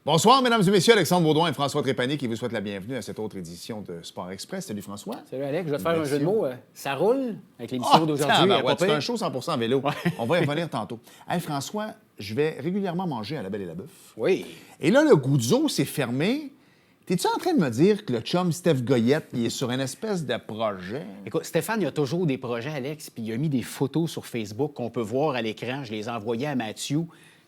Bonsoir, mesdames et messieurs. Alexandre Baudouin et François Trépanier qui vous souhaitent la bienvenue à cette autre édition de Sport Express. Salut François. Salut Alex, je vais te faire un jeu de mots. Ça roule avec l'émission Oh, d'aujourd'hui. c'est un show 100% vélo. Ouais. On va y revenir tantôt. Hey François, je vais régulièrement manger à La Belle et la Bœuf. Oui. Et là, le Guzzo s'est fermé. T'es-tu en train de me dire que le chum Steph Goyette, il est sur une espèce de projet? Écoute, Stéphane, il a toujours des projets, Alex, puis il a mis des photos sur Facebook qu'on peut voir à l'écran. Je les ai envoyées à Mathieu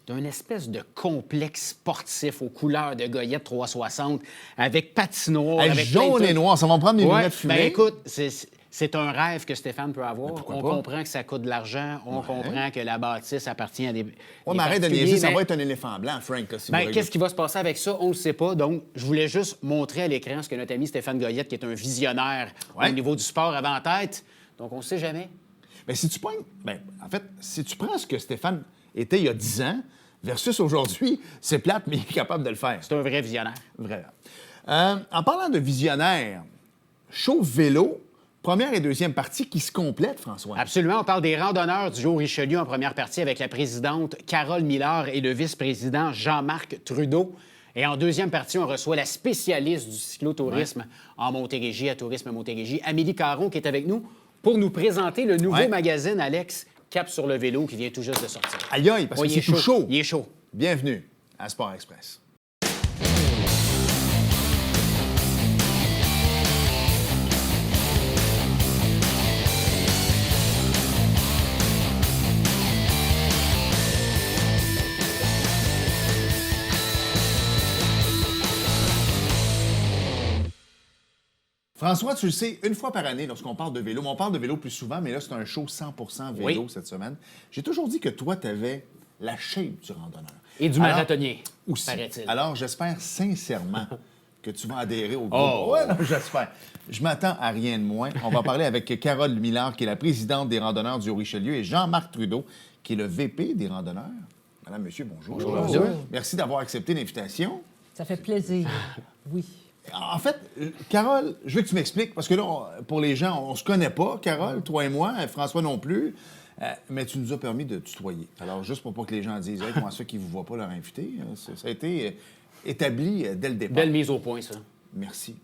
d'un espèce de complexe sportif aux couleurs de Goyette 360 avec patinoire. Hey, avec jaune plein de et noir, ça va me prendre mes lunettes fumées. Ben écoute, c'est un rêve que Stéphane peut avoir. pourquoi On pas? comprend que ça coûte de l'argent. On comprend que la bâtisse appartient à des. Ouais, mais arrête de niaiser, ça va être un éléphant blanc, Frank. Là, si vous Qu'est-ce qui va se passer avec ça? On ne le sait pas. Donc, je voulais juste montrer à l'écran ce que notre ami Stéphane Goyette, qui est un visionnaire au niveau du sport, avait en tête. Donc, on ne sait jamais. Mais si tu prends... en fait, si tu prends ce que Stéphane était il y a 10 ans versus aujourd'hui, c'est plate, mais il est capable de le faire. C'est un vrai visionnaire. Vraiment. En parlant de visionnaire, show vélo, première et deuxième partie qui se complètent, François. Absolument. On parle des randonneurs du Haut-Richelieu en première partie avec la présidente Carole Miller et le vice-président Jean-Marc Trudeau. Et en deuxième partie, on reçoit la spécialiste du cyclotourisme en Montérégie, à Tourisme Montérégie, Amélie Caron, qui est avec nous pour nous présenter le nouveau magazine, Alex, Cap sur le vélo, qui vient tout juste de sortir. Aïe aïe, parce que c'est tout chaud. Il est chaud. Bienvenue à Sport Express. François, tu le sais, une fois par année, lorsqu'on parle de vélo, on parle de vélo plus souvent, mais là, c'est un show 100% vélo cette semaine. J'ai toujours dit que toi, tu avais la shape du randonneur. Et du marathonnier, aussi. paraît-il. Alors, j'espère sincèrement que tu vas adhérer au groupe. Oh! Ouais, non, j'espère. Je m'attends à rien de moins. On va parler avec Carole Miller, qui est la présidente des randonneurs du Haut-Richelieu, et Jean-Marc Trudeau, qui est le VP des randonneurs. Madame, monsieur, bonjour. Bonjour. Merci d'avoir accepté l'invitation. Ça fait plaisir, oui. En fait, Carole, je veux que tu m'expliques, parce que là, pour les gens, on se connaît pas, Carole, toi et moi, François non plus, mais tu nous as permis de tutoyer. Alors, juste pour pas que les gens disent « Comment ça qu'ils ne vous voient pas leur invité? » Ça a été établi dès le départ. Belle mise au point, ça. Merci.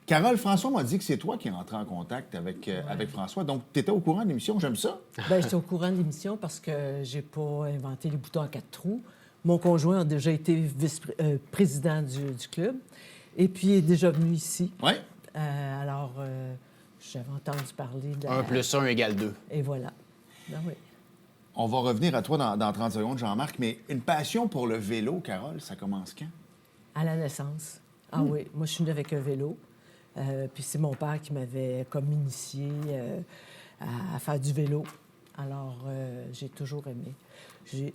Carole, François m'a dit que c'est toi qui es entré en contact avec François. Donc, tu étais au courant de l'émission, j'aime ça. Bien, j'étais au courant de l'émission parce que j'ai pas inventé les boutons à 4 trous. Mon conjoint a déjà été vice-président du club. Et puis, il est déjà venu ici. Oui. Alors, j'avais entendu parler de... 1 + 1 = 2. Et voilà. Ben oui. On va revenir à toi dans 30 secondes, Jean-Marc, mais une passion pour le vélo, Carole, ça commence quand? À la naissance. Ah oui, moi, je suis née avec un vélo. Puis c'est mon père qui m'avait comme initié à faire du vélo. Alors, j'ai toujours aimé.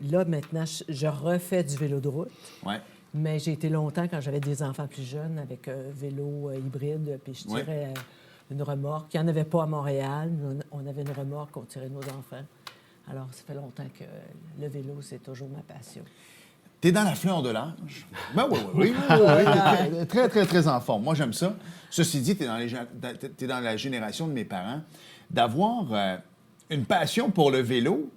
Là, maintenant, je refais du vélo de route. Oui. Mais j'ai été longtemps, quand j'avais des enfants plus jeunes, avec un vélo hybride, puis je tirais une remorque. Il n'y en avait pas à Montréal. On avait une remorque, on tirait nos enfants. Alors, ça fait longtemps que le vélo, c'est toujours ma passion. T'es dans la fleur de l'âge. Ben oui. T'es très, très, très en forme. Moi, j'aime ça. Ceci dit, t'es dans la génération de mes parents. D'avoir une passion pour le vélo,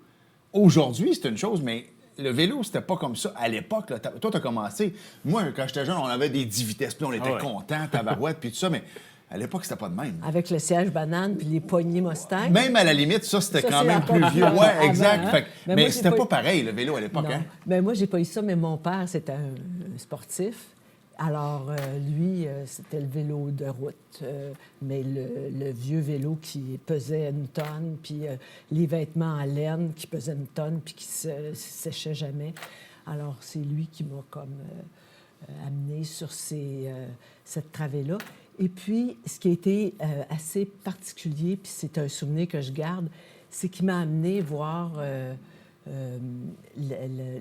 aujourd'hui, c'est une chose, mais le vélo, c'était pas comme ça à l'époque. Là. Toi, t'as commencé. Moi, quand j'étais jeune, on avait des 10 vitesses, puis on était contents, tabarouette, puis tout ça, mais à l'époque, c'était pas de même. Avec le siège banane puis les poignées Mustang. Même à la limite, ça, c'était quand c'est même la plus vieux. avant, Oui, exact. hein? Fait que- Mais mais moi, c'était j'ai pas pareil, le vélo, à l'époque. Non. Hein? Ben, moi, j'ai pas eu ça, mais mon père, c'était un sportif. Alors, lui, c'était le vélo de route, mais le vieux vélo qui pesait une tonne, puis les vêtements en laine qui pesaient une tonne, puis qui se séchaient jamais. Alors, c'est lui qui m'a comme amené sur cette travée-là. Et puis, ce qui a été assez particulier, puis c'est un souvenir que je garde, c'est qu'il m'a amené voir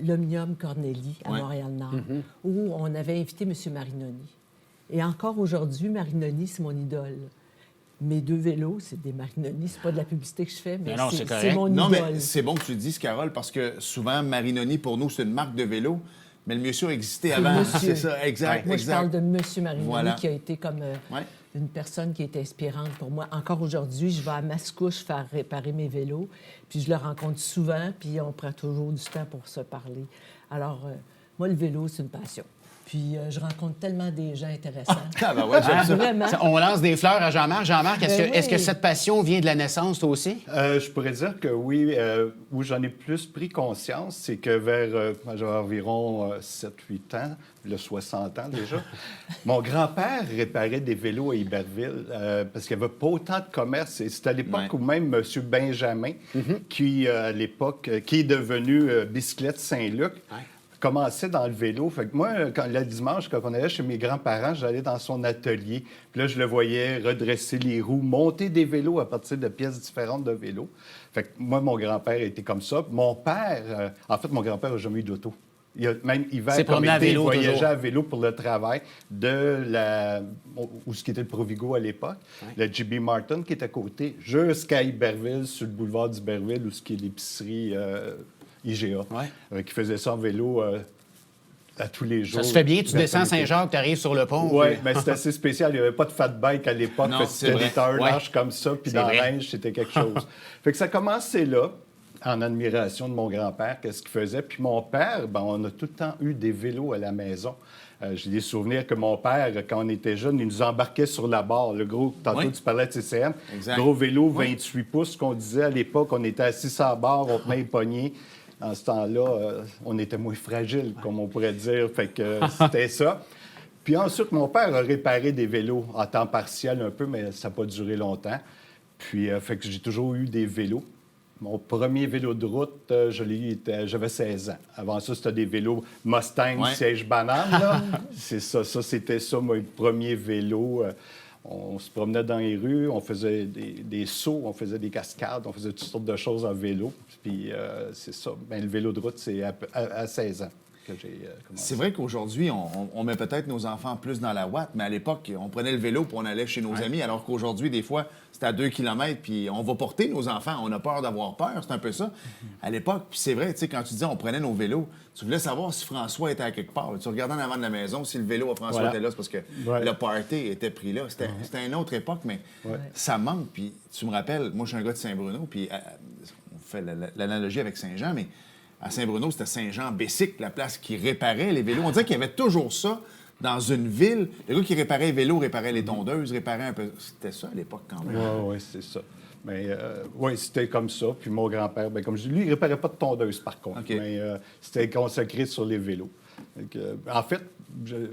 l'Omnium Corneli à Montréal-Nord, où on avait invité M. Marinoni. Et encore aujourd'hui, Marinoni, c'est mon idole. Mes deux vélos, c'est des Marinoni. C'est pas de la publicité que je fais, mais non, c'est correct. mon Non, idole. mais c'est bon que tu le dises, Carole, parce que souvent, Marinoni, pour nous, c'est une marque de vélo, mais le monsieur existait avant. monsieur. C'est ça, exact. Moi, exact. je parle de M. Marinoni, Voilà. qui a été comme une personne qui est inspirante pour moi. Encore aujourd'hui, je vais à Mascouche faire réparer mes vélos, puis je le rencontre souvent, puis on prend toujours du temps pour se parler. Alors, moi, le vélo, c'est une passion. Puis je rencontre tellement des gens intéressants. Ah, ben ouais, j'aime ça. Vraiment. On lance des fleurs à Jean-Marc. Jean-Marc, Ben est-ce que oui. cette passion vient de la naissance, toi aussi? Je pourrais dire que oui. Où j'en ai plus pris conscience, c'est que vers j'avais environ 7-8 ans, le 60 ans déjà, mon grand-père réparait des vélos à Iberville parce qu'il n'y avait pas autant de commerce. Et c'était à l'époque où même M. Benjamin, qui, à l'époque, qui est devenu Bicyclette Saint-Luc, commençait dans le vélo. Fait que moi, le dimanche, quand on allait chez mes grands-parents, j'allais dans son atelier. Puis là, je le voyais redresser les roues, monter des vélos à partir de pièces différentes de vélos. Fait que moi, mon grand-père était comme ça. Mon père, en fait, mon grand-père n'a jamais eu d'auto. Il a même hiver, C'est promené à vélo, il voyageait toujours. à vélo pour le travail où ce qui était le Provigo à l'époque, le J.B. Martin qui est à côté, jusqu'à Iberville, sur le boulevard d'Iberville, où ce qui est l'épicerie IGA, qui faisait ça en vélo à tous les jours. Ça se fait bien. Tu descends Saint-Jacques, tu arrives sur le pont. Oui, mais c'était assez spécial. Il n'y avait pas de fat bike à l'époque. Non, Fait que c'est c'était vrai. des turnages Ouais. comme ça. Puis C'est dans vrai. la neige, c'était quelque chose. Fait que ça commençait là, en admiration de mon grand-père, qu'est-ce qu'il faisait. Puis mon père, ben, on a tout le temps eu des vélos à la maison. J'ai des souvenirs que mon père, quand on était jeune, il nous embarquait sur la barre. Le gros, tantôt, Oui. tu parlais de CCM. Exact. Gros vélo, 28 pouces, qu'on disait à l'époque. On était assis sur la barre, on tenait les poignets. En ce temps-là, on était moins fragile, comme on pourrait dire. Fait que c'était ça. Puis ensuite, mon père a réparé des vélos en temps partiel un peu, mais ça n'a pas duré longtemps. Puis, fait que j'ai toujours eu des vélos. Mon premier vélo de route, j'avais 16 ans. Avant ça, c'était des vélos Mustang, Ouais. siège banane. Là. C'est ça, c'était ça, mon premier vélo. On se promenait dans les rues, on faisait des sauts, on faisait des cascades, on faisait toutes sortes de choses en vélo. Puis c'est ça. Bien, le vélo de route, c'est à 16 ans que j'ai commencé. C'est vrai qu'aujourd'hui, on met peut-être nos enfants plus dans la ouate, mais à l'époque, on prenait le vélo puis on allait chez nos amis, alors qu'aujourd'hui, des fois, c'est à 2 km, puis on va porter nos enfants. On a peur d'avoir peur, c'est un peu ça. À l'époque, puis c'est vrai, tu sais, quand tu disais on prenait nos vélos, tu voulais savoir si François était à quelque part. Tu regardais en avant de la maison, si le vélo à François était là, c'est parce que le party était pris là. C'était une autre époque, mais ça manque. Puis tu me rappelles, moi, je suis un gars de Saint-Bruno, puis on fait l'analogie avec Saint-Jean, mais à Saint-Bruno, c'était Saint-Jean-Bessic, la place qui réparait les vélos. On dirait qu'il y avait toujours ça dans une ville. Le gars qui réparait les vélos réparait les tondeuses, réparait un peu. C'était ça à l'époque quand même. Oui, c'est ça. Mais oui, c'était comme ça. Puis mon grand-père, bien, comme je dis, lui, il ne réparait pas de tondeuse, par contre. OK. Mais c'était consacré sur les vélos. Donc, en fait,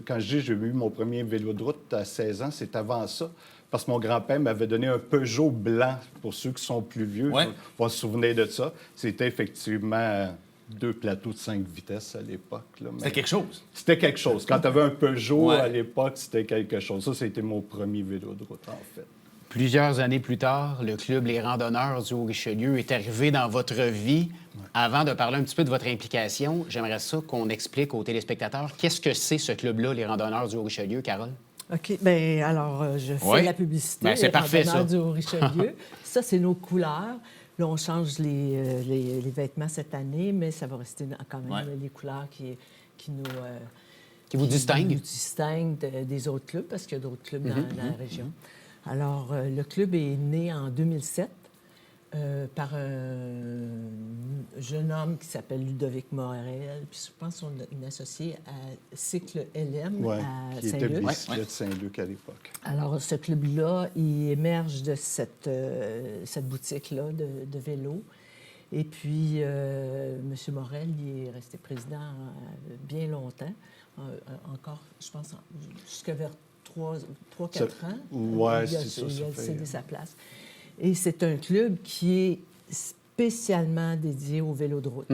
quand je dis j'ai eu mon premier vélo de route à 16 ans, c'est avant ça. Parce que mon grand-père m'avait donné un Peugeot blanc, pour ceux qui sont plus vieux, Ouais. vont se souvenir de ça. C'était effectivement 2 plateaux de 5 vitesses à l'époque. Là. Mais C'était quelque chose. c'était quelque chose. Quand tu avais un Peugeot Ouais. à l'époque, c'était quelque chose. Ça, c'était mon premier vélo de route, en fait. Plusieurs années plus tard, le club Les Randonneurs du Haut-Richelieu est arrivé dans votre vie. Avant de parler un petit peu de votre implication, j'aimerais ça qu'on explique aux téléspectateurs qu'est-ce que c'est ce club-là, Les Randonneurs du Haut-Richelieu, Carole? OK. Bien, alors, je fais Oui. la publicité. Ben, c'est les parfait, Randonneurs ça. du Haut-Richelieu. Ça, c'est nos couleurs. Là, on change les vêtements cette année, mais ça va rester quand même Ouais. les couleurs qui nous... Qui vous distingue? nous distinguent des autres clubs, parce qu'il y a d'autres clubs dans la région. Alors, le club est né en 2007 par un jeune homme qui s'appelle Ludovic Morel, puis je pense qu'on a une associée à Cycle LM Ouais, à qui était Saint-Luc. bicyclette Saint-Luc à l'époque. Alors, ce club-là, il émerge de cette boutique-là de vélo. Et puis, M. Morel, il est resté président bien longtemps, encore, je pense, jusqu'à vers 3-4 ans. Ouais, il a, c'est ça, il ça a fait- cédé sa place. Et c'est un club qui est spécialement dédié aux vélos de route.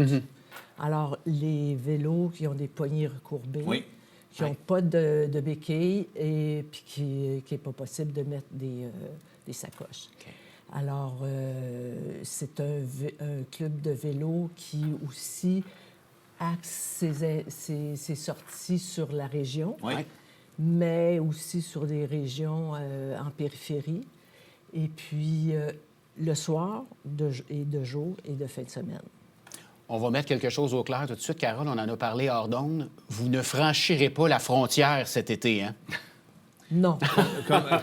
Alors, les vélos qui ont des poignées recourbées, Oui. qui n'ont pas de béquilles et puis qui n'est pas possible de mettre des sacoches. OK. Alors, c'est un club de vélo qui aussi axe ses sorties sur la région, Oui. mais aussi sur des régions en périphérie. Et puis, le soir et de jour et de fin de semaine. On va mettre quelque chose au clair tout de suite. Carole, on en a parlé hors d'onde. Vous ne franchirez pas la frontière cet été, hein? Non.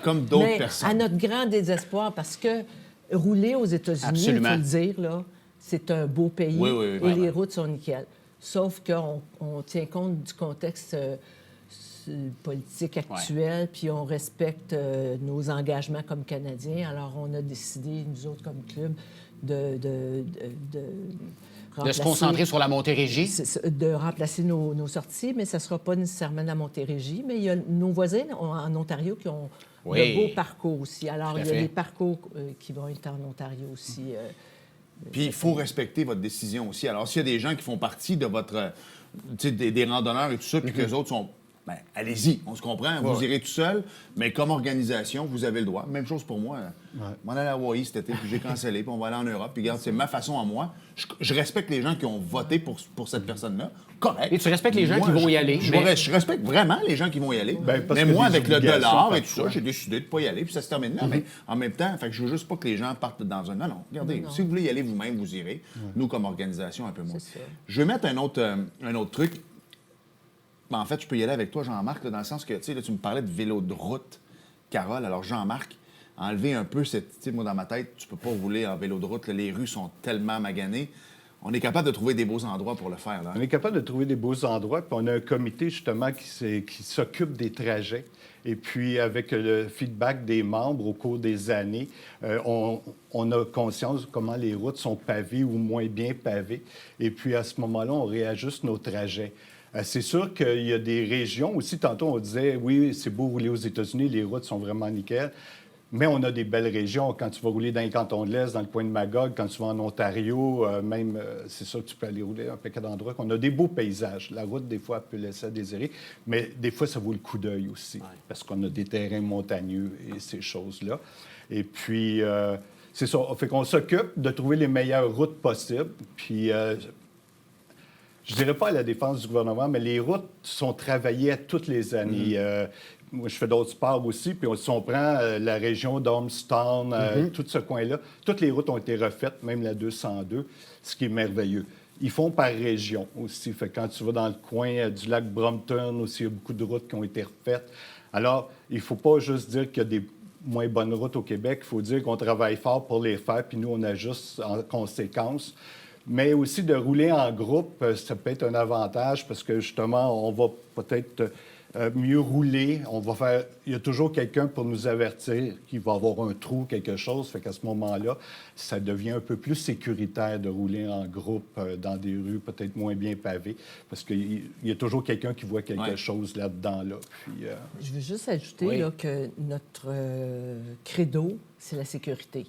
Comme d'autres Mais personnes. à notre grand désespoir, parce que rouler aux États-Unis, il Absolument. faut le dire, là, c'est un beau pays Oui, oui, oui, et vraiment. les routes sont nickel. Sauf qu'on tient compte du contexte politique actuelle, puis on respecte nos engagements comme Canadiens. Alors, on a décidé, nous autres, comme club, de se concentrer sur la Montérégie? De remplacer nos sorties, mais ça ne sera pas nécessairement la Montérégie. Mais il y a nos voisins en Ontario qui ont de beaux parcours aussi. Alors, il y a des parcours qui vont être en Ontario aussi. Puis il faut respecter votre décision aussi. Alors, s'il y a des gens qui font partie de votre... tu sais, des randonneurs et tout ça, puis que les autres sont... Bien, allez-y, on se comprend. Vous irez tout seul, mais comme organisation, vous avez le droit. Même chose pour moi. M'en aller à Hawaï cet été, puis j'ai cancellé, puis on va aller en Europe. Puis regarde, c'est ma façon à moi. Je respecte les gens qui ont voté pour cette personne-là. Correct. Et tu respectes les gens qui vont y aller. Je respecte vraiment les gens qui vont y aller. Mais moi, avec le dollar et tout ça, j'ai décidé de ne pas y aller, puis ça se termine là. Mais en même temps, fait que je veux juste pas que les gens partent dans un... Non, regardez, si vous voulez y aller vous-même, vous irez. Nous, comme organisation, un peu moins. Je vais mettre un autre truc. Ben, en fait, je peux y aller avec toi, Jean-Marc, là, dans le sens que, tu sais, là, tu me parlais de vélo de route, Carole. Alors, Jean-Marc, enlever un peu cette... Tu sais, moi, dans ma tête, tu peux pas rouler en vélo de route. Là, les rues sont tellement maganées. On est capable de trouver des beaux endroits pour le faire, là. On est capable de trouver des beaux endroits, puis on a un comité, justement, qui s'occupe des trajets. Et puis, avec le feedback des membres au cours des années, on a conscience de comment les routes sont pavées ou moins bien pavées. Et puis, à ce moment-là, on réajuste nos trajets. C'est sûr qu'il y a des régions aussi. Tantôt, on disait, oui, c'est beau rouler aux États-Unis, les routes sont vraiment nickel. Mais on a des belles régions. Quand tu vas rouler dans les cantons de l'Est, dans le coin de Magog, quand tu vas en Ontario, même, c'est sûr que tu peux aller rouler un paquet d'endroits. On a des beaux paysages. La route, des fois, peut laisser à désirer. Mais des fois, ça vaut le coup d'œil aussi. Parce qu'on a des terrains montagneux et ces choses-là. Et puis, c'est ça. Fait qu'on s'occupe de trouver les meilleures routes possibles. Puis... je dirais pas à la défense du gouvernement, mais les routes sont travaillées à toutes les années. Moi, je fais d'autres sports aussi, puis si on prend la région d'Ormstown, tout ce coin-là, toutes les routes ont été refaites, même la 202, ce qui est merveilleux. Ils font par région aussi. Fait que quand tu vas dans le coin du lac Brompton aussi, il y a beaucoup de routes qui ont été refaites. Alors, il ne faut pas juste dire qu'il y a des moins bonnes routes au Québec. Il faut dire qu'on travaille fort pour les faire, puis nous, on ajuste en conséquence. Mais aussi de rouler en groupe, ça peut être un avantage parce que justement, on va peut-être mieux rouler. Il y a toujours quelqu'un pour nous avertir qu'il va avoir un trou, quelque chose. Fait qu'à ce moment-là, ça devient un peu plus sécuritaire de rouler en groupe dans des rues peut-être moins bien pavées parce qu'il y a toujours quelqu'un qui voit quelque chose là-dedans. Là. Puis, je veux juste ajouter là, que notre credo, c'est la sécurité.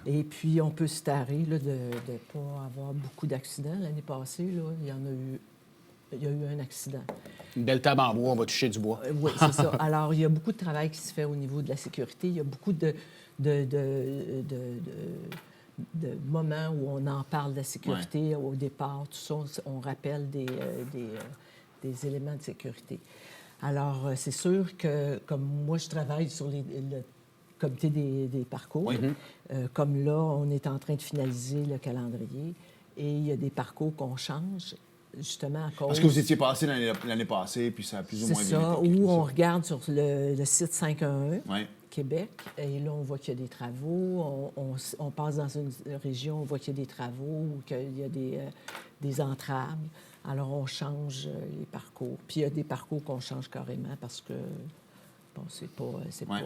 Et puis, on peut se tarer là, de ne pas avoir beaucoup d'accidents. L'année passée, là, il y a eu un accident. Une belle table en bois, on va toucher du bois. Oui, c'est ça. Alors, il y a beaucoup de travail qui se fait au niveau de la sécurité. Il y a beaucoup de moments où on en parle de la sécurité au départ. Tout ça, on rappelle des éléments de sécurité. Alors, c'est sûr que, comme moi, je travaille sur le comité des parcours, comme là, on est en train de finaliser le calendrier et il y a des parcours qu'on change. Justement à cause... Parce que vous étiez passé l'année passée, puis ça a plus ou moins bien été. C'est ça, où on regarde sur le site 511 Québec, et là, on voit qu'il y a des travaux. On passe dans une région, on voit qu'il y a des travaux, ou qu'il y a des entraves. Alors, on change les parcours. Puis, il y a des parcours qu'on change carrément parce que, bon, c'est pas...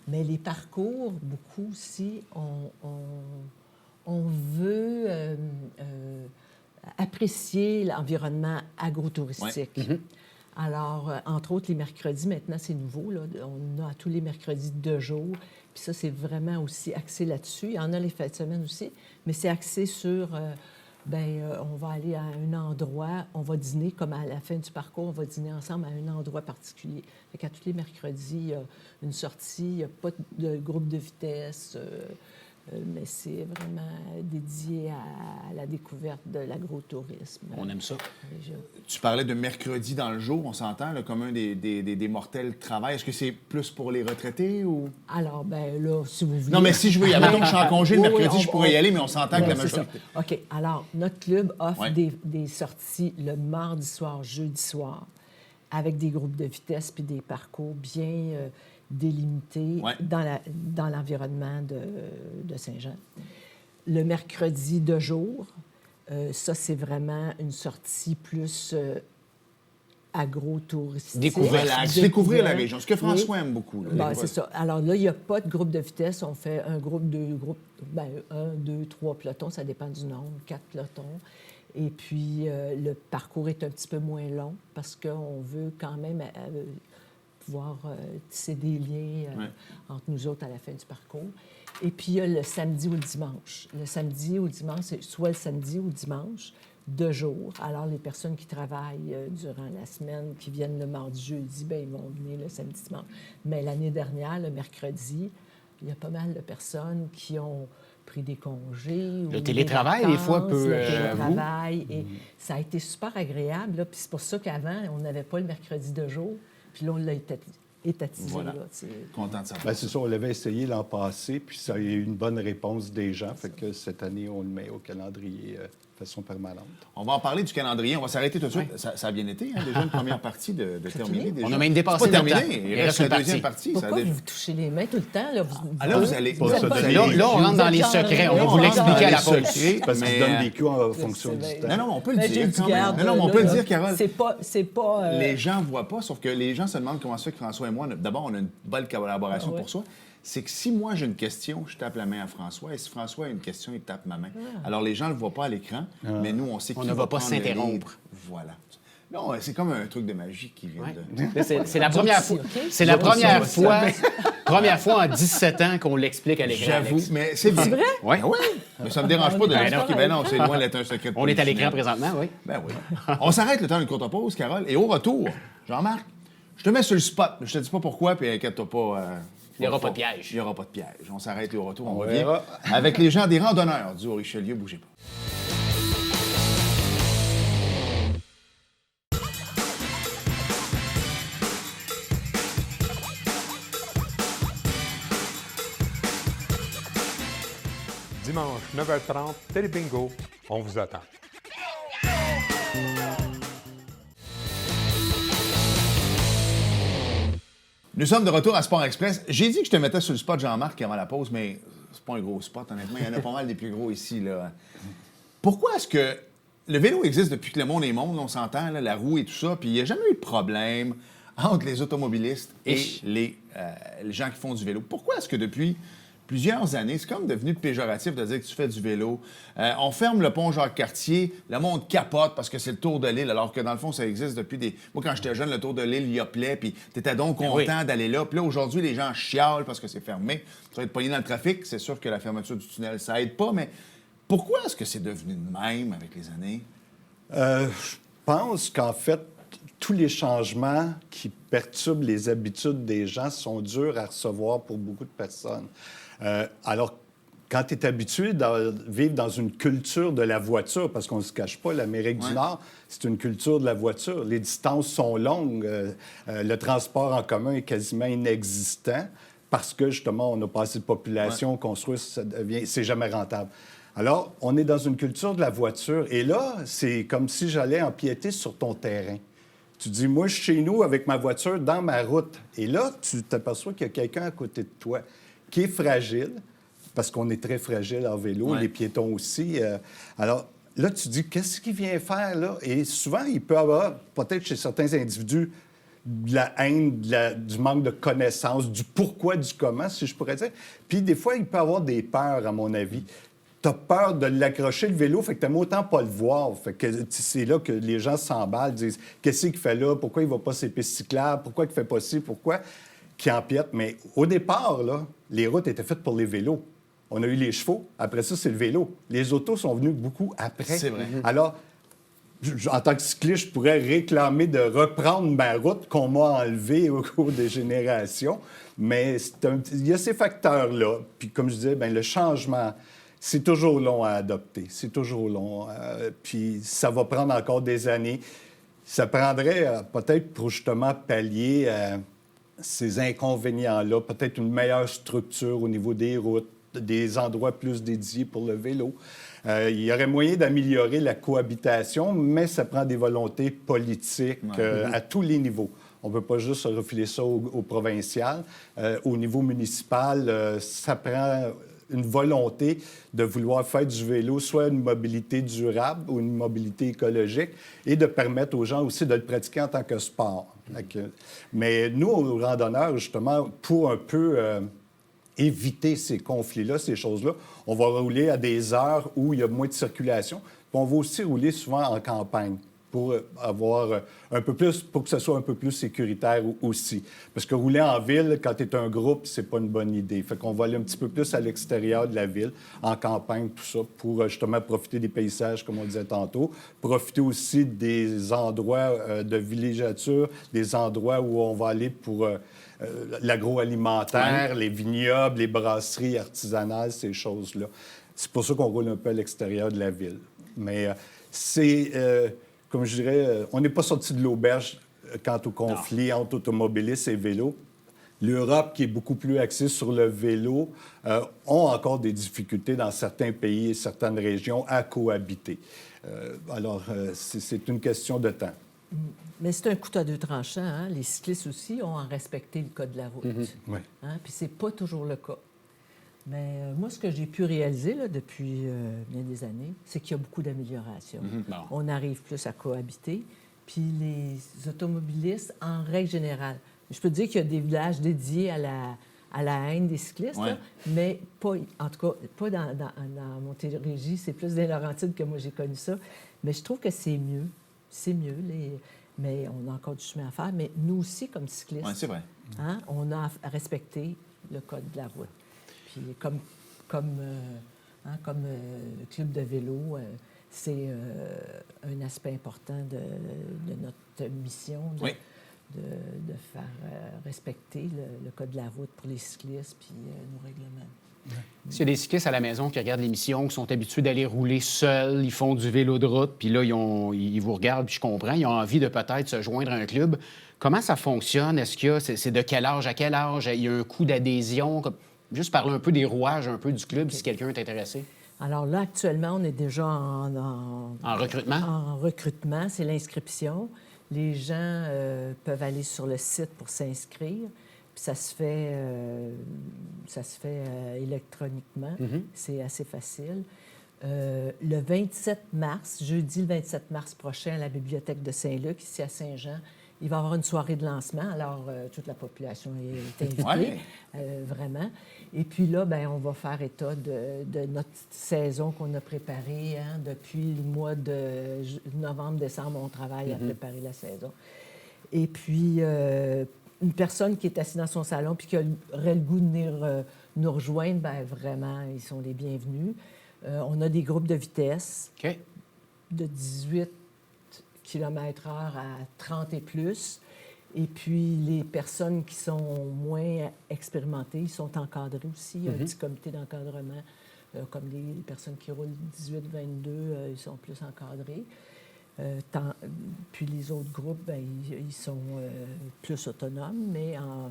Mais les parcours, beaucoup aussi, on veut... apprécier l'environnement agro-touristique. Alors, entre autres, les mercredis, maintenant, c'est nouveau. Là. On a tous les mercredis 2 jours. Puis ça, c'est vraiment aussi axé là-dessus. Il y en a les fêtes de semaine aussi, mais c'est axé sur... on va aller à un endroit, on va dîner, comme à la fin du parcours, on va dîner ensemble à un endroit particulier. Fait qu'à tous les mercredis, il y a une sortie, il n'y a pas de groupe de vitesse... mais c'est vraiment dédié à la découverte de l'agrotourisme. On aime ça. Tu parlais de mercredi dans le jour, on s'entend, là, comme un des mortels travail. Est-ce que c'est plus pour les retraités ou... Alors, bien là, si vous voulez... Non, mais si je veux y aller, mettons que je suis en congé le mercredi, je pourrais y aller, mais on s'entend que la majorité... OK. Alors, notre club offre des sorties le mardi soir, jeudi soir, avec des groupes de vitesse puis des parcours bien... délimité dans l'environnement de Saint-Jean. Le mercredi 2 jours, ça, c'est vraiment une sortie plus agro-touristique. Découvrir la région, ce que François aime beaucoup. Là, Ben, c'est ça. Alors là, il n'y a pas de groupe de vitesse. On fait un groupe, deux groupes, ben, 1, 2, 3 pelotons, ça dépend du nombre, 4 pelotons. Et puis, le parcours est un petit peu moins long parce qu'on veut quand même pouvoir tisser des liens entre nous autres à la fin du parcours. Et puis, il y a le samedi ou le dimanche. Le samedi ou le dimanche, c'est soit le samedi ou le dimanche, 2 jours. Alors, les personnes qui travaillent durant la semaine, qui viennent le mardi, jeudi, bien, ils vont venir le samedi, dimanche. Mais l'année dernière, le mercredi, il y a pas mal de personnes qui ont pris des congés. Le télétravail, des fois, peut... Le télétravail. Et ça a été super agréable. Là. Puis c'est pour ça qu'avant, on n'avait pas le mercredi 2 jours. Puis là, on l'a étatisé. Voilà. Là, Content de ça. Bien, c'est ça, on l'avait essayé l'an passé, puis ça a eu une bonne réponse des gens. Fait que cette année, on le met au calendrier de façon permanente. On va en parler du calendrier. On va s'arrêter tout de suite. Ça a bien été, hein, déjà, une première partie de terminer. Déjà. On a même dépassé C'est pas le terminé. temps. Il reste la deuxième partie. Pourquoi Ça a déjà... vous vous touchez les mains tout le temps? Là, là, vous allez... Pour ça donner Là, on rentre dans les secrets. On va vous l'expliquer à la pause. Parce qu'ils donnent des coups en fonction du temps. Non, on peut le dire quand même. Non, on peut le dire, Carole. C'est pas... Les gens ne voient pas, sauf que les gens se demandent comment ça fait que François et moi, d'abord, on a une belle collaboration pour soi. C'est que si moi j'ai une question, je tape la main à François, et si François a une question, il tape ma main. Alors les gens ne le voient pas à l'écran, mais nous, on sait qu'il ne va pas prendre le s'interrompre. lead. Voilà. Non, c'est comme un truc de magie qui vient de... Là, c'est la première fois. C'est la première fois en 17 ans qu'on l'explique à l'écran. J'avoue, Alex. mais c'est bien. C'est vrai? Oui. Mais ça ne me dérange pas de l'expliquer. Ben non, c'est loin d'être un secret de On est à l'écran polichinelle. présentement, oui. Ben oui. On s'arrête le temps d'une courte pause, Carole. Et au retour, Jean-Marc, je te mets sur le spot. Je te dis pas pourquoi, puis inquiète-toi pas. Il n'y aura pas de piège. Il n'y aura pas de piège. On s'arrête et au retour, on On revient verra. avec les gens des randonneurs du Haut-Richelieu. Bougez pas. Dimanche, 9h30, Télébingo, on vous attend. Nous sommes de retour à Sport Express. J'ai dit que je te mettais sur le spot, Jean-Marc, avant la pause, mais c'est pas un gros spot, honnêtement. Il y en a pas mal des plus gros ici, là. Pourquoi est-ce que le vélo existe depuis que le monde est monde, on s'entend, là, la roue et tout ça, puis il n'y a jamais eu de problème entre les automobilistes et les gens qui font du vélo. Pourquoi est-ce que depuis plusieurs années, c'est comme devenu péjoratif de dire que tu fais du vélo? On ferme le pont Jacques-Cartier, le monde capote parce que c'est le Tour de l'île, alors que dans le fond, ça existe depuis des... Moi, quand j'étais jeune, le Tour de l'île, il y a plaît, puis t'étais donc content d'aller là. Puis là, aujourd'hui, les gens chialent parce que c'est fermé. Tu vas être pogné dans le trafic. C'est sûr que la fermeture du tunnel, ça aide pas, mais pourquoi est-ce que c'est devenu de même avec les années? Je pense qu'en fait, tous les changements qui perturbent les habitudes des gens sont durs à recevoir pour beaucoup de personnes. Alors, quand tu es habitué à vivre dans une culture de la voiture, parce qu'on ne se cache pas, l'Amérique du Nord, c'est une culture de la voiture. Les distances sont longues. Le transport en commun est quasiment inexistant parce que, justement, on n'a pas assez de population, construire, c'est jamais rentable. Alors, on est dans une culture de la voiture. Et là, c'est comme si j'allais empiéter sur ton terrain. Tu dis, moi, je suis chez nous avec ma voiture dans ma route. Et là, tu t'aperçois qu'il y a quelqu'un à côté de toi qui est fragile, parce qu'on est très fragile en vélo, les piétons aussi. Alors, là, tu dis, qu'est-ce qu'il vient faire, là? Et souvent, il peut y avoir, peut-être chez certains individus, de la haine, du manque de connaissance, du pourquoi, du comment, si je pourrais dire. Puis, des fois, il peut y avoir des peurs, à mon avis. Tu as peur de l'accrocher, le vélo, fait que t'aimes autant pas le voir. Fait que c'est là que les gens s'emballent, disent « Qu'est-ce qu'il fait là? Pourquoi il va pas sur les pistes cyclables? Pourquoi il fait pas ci? Pourquoi? » Qui empiètent. Mais au départ, là, les routes étaient faites pour les vélos. On a eu les chevaux. Après ça, c'est le vélo. Les autos sont venus beaucoup après. C'est vrai. Alors, en tant que cycliste, je pourrais réclamer de reprendre ma route qu'on m'a enlevée au cours des générations. Mais il y a ces facteurs-là. Puis comme je disais, bien, le changement... C'est toujours long à adopter. C'est toujours long. Puis ça va prendre encore des années. Ça prendrait peut-être pour justement pallier ces inconvénients-là, peut-être une meilleure structure au niveau des routes, des endroits plus dédiés pour le vélo. Il y aurait moyen d'améliorer la cohabitation, mais ça prend des volontés politiques à tous les niveaux. On ne peut pas juste refiler ça au provincial. Au niveau municipal, ça prend... une volonté de vouloir faire du vélo soit une mobilité durable ou une mobilité écologique et de permettre aux gens aussi de le pratiquer en tant que sport. Mais nous, aux randonneurs, justement, pour un peu éviter ces conflits-là, ces choses-là, on va rouler à des heures où il y a moins de circulation. Puis on va aussi rouler souvent en campagne pour avoir un peu plus, pour que ce soit un peu plus sécuritaire aussi. Parce que rouler en ville, quand tu es un groupe, c'est pas une bonne idée. Fait qu'on va aller un petit peu plus à l'extérieur de la ville, en campagne, tout ça, pour justement profiter des paysages, comme on disait tantôt, profiter aussi des endroits de villégiature, des endroits où on va aller pour l'agroalimentaire, les vignobles, les brasseries artisanales, ces choses-là. C'est pour ça qu'on roule un peu à l'extérieur de la ville. Mais comme je dirais, on n'est pas sorti de l'auberge quant au conflit entre automobilistes et vélos. L'Europe, qui est beaucoup plus axée sur le vélo, ont encore des difficultés dans certains pays et certaines régions à cohabiter. Alors, c'est une question de temps. Mais c'est un couteau à deux tranchants. Hein? Les cyclistes aussi ont à respecter le code de la route. Oui. Hein? Puis c'est pas toujours le cas. Mais moi, ce que j'ai pu réaliser là, depuis bien des années, c'est qu'il y a beaucoup d'améliorations. Bon. On arrive plus à cohabiter. Puis les automobilistes, en règle générale, je peux te dire qu'il y a des villages dédiés à la haine des cyclistes, là, mais pas, en tout cas, pas dans Montérégie, c'est plus des Laurentides que moi j'ai connu ça. Mais je trouve que c'est mieux. C'est mieux. Mais on a encore du chemin à faire. Mais nous aussi, comme cyclistes, Oui, c'est vrai. hein, on a à respecter le code de la route. Puis comme le club de vélo, c'est un aspect important de notre mission de faire respecter le code de la route pour les cyclistes puis nos règlements. S'il y a des cyclistes à la maison qui regardent l'émission, qui sont habitués d'aller rouler seuls, ils font du vélo de route, puis là, ils vous regardent, puis je comprends, ils ont envie de peut-être se joindre à un club. Comment ça fonctionne? Est-ce qu'il y a, c'est de quel âge à quel âge? Il y a un coût d'adhésion? Juste parler un peu des rouages un peu du club, si quelqu'un est intéressé. Alors là, actuellement, on est déjà en recrutement? En recrutement, c'est l'inscription. Les gens peuvent aller sur le site pour s'inscrire. Puis ça se fait électroniquement. C'est assez facile. Le 27 mars, jeudi le 27 mars prochain, à la Bibliothèque de Saint-Luc, ici à Saint-Jean, il va y avoir une soirée de lancement. Alors, toute la population est invitée, vraiment. Et puis là, bien, on va faire état de notre saison qu'on a préparée. Hein, depuis le mois de novembre, décembre, on travaille à préparer la saison. Et puis, une personne qui est assise dans son salon puis qui aurait le goût de venir nous rejoindre, bien, vraiment, ils sont les bienvenus. On a des groupes de vitesse de 18 km/h à 30 et plus. Et puis, les personnes qui sont moins expérimentées, ils sont encadrés aussi. Il y a un petit comité d'encadrement, comme les personnes qui roulent 18-22, ils sont plus encadrés. Puis les autres groupes, bien, ils sont plus autonomes, mais en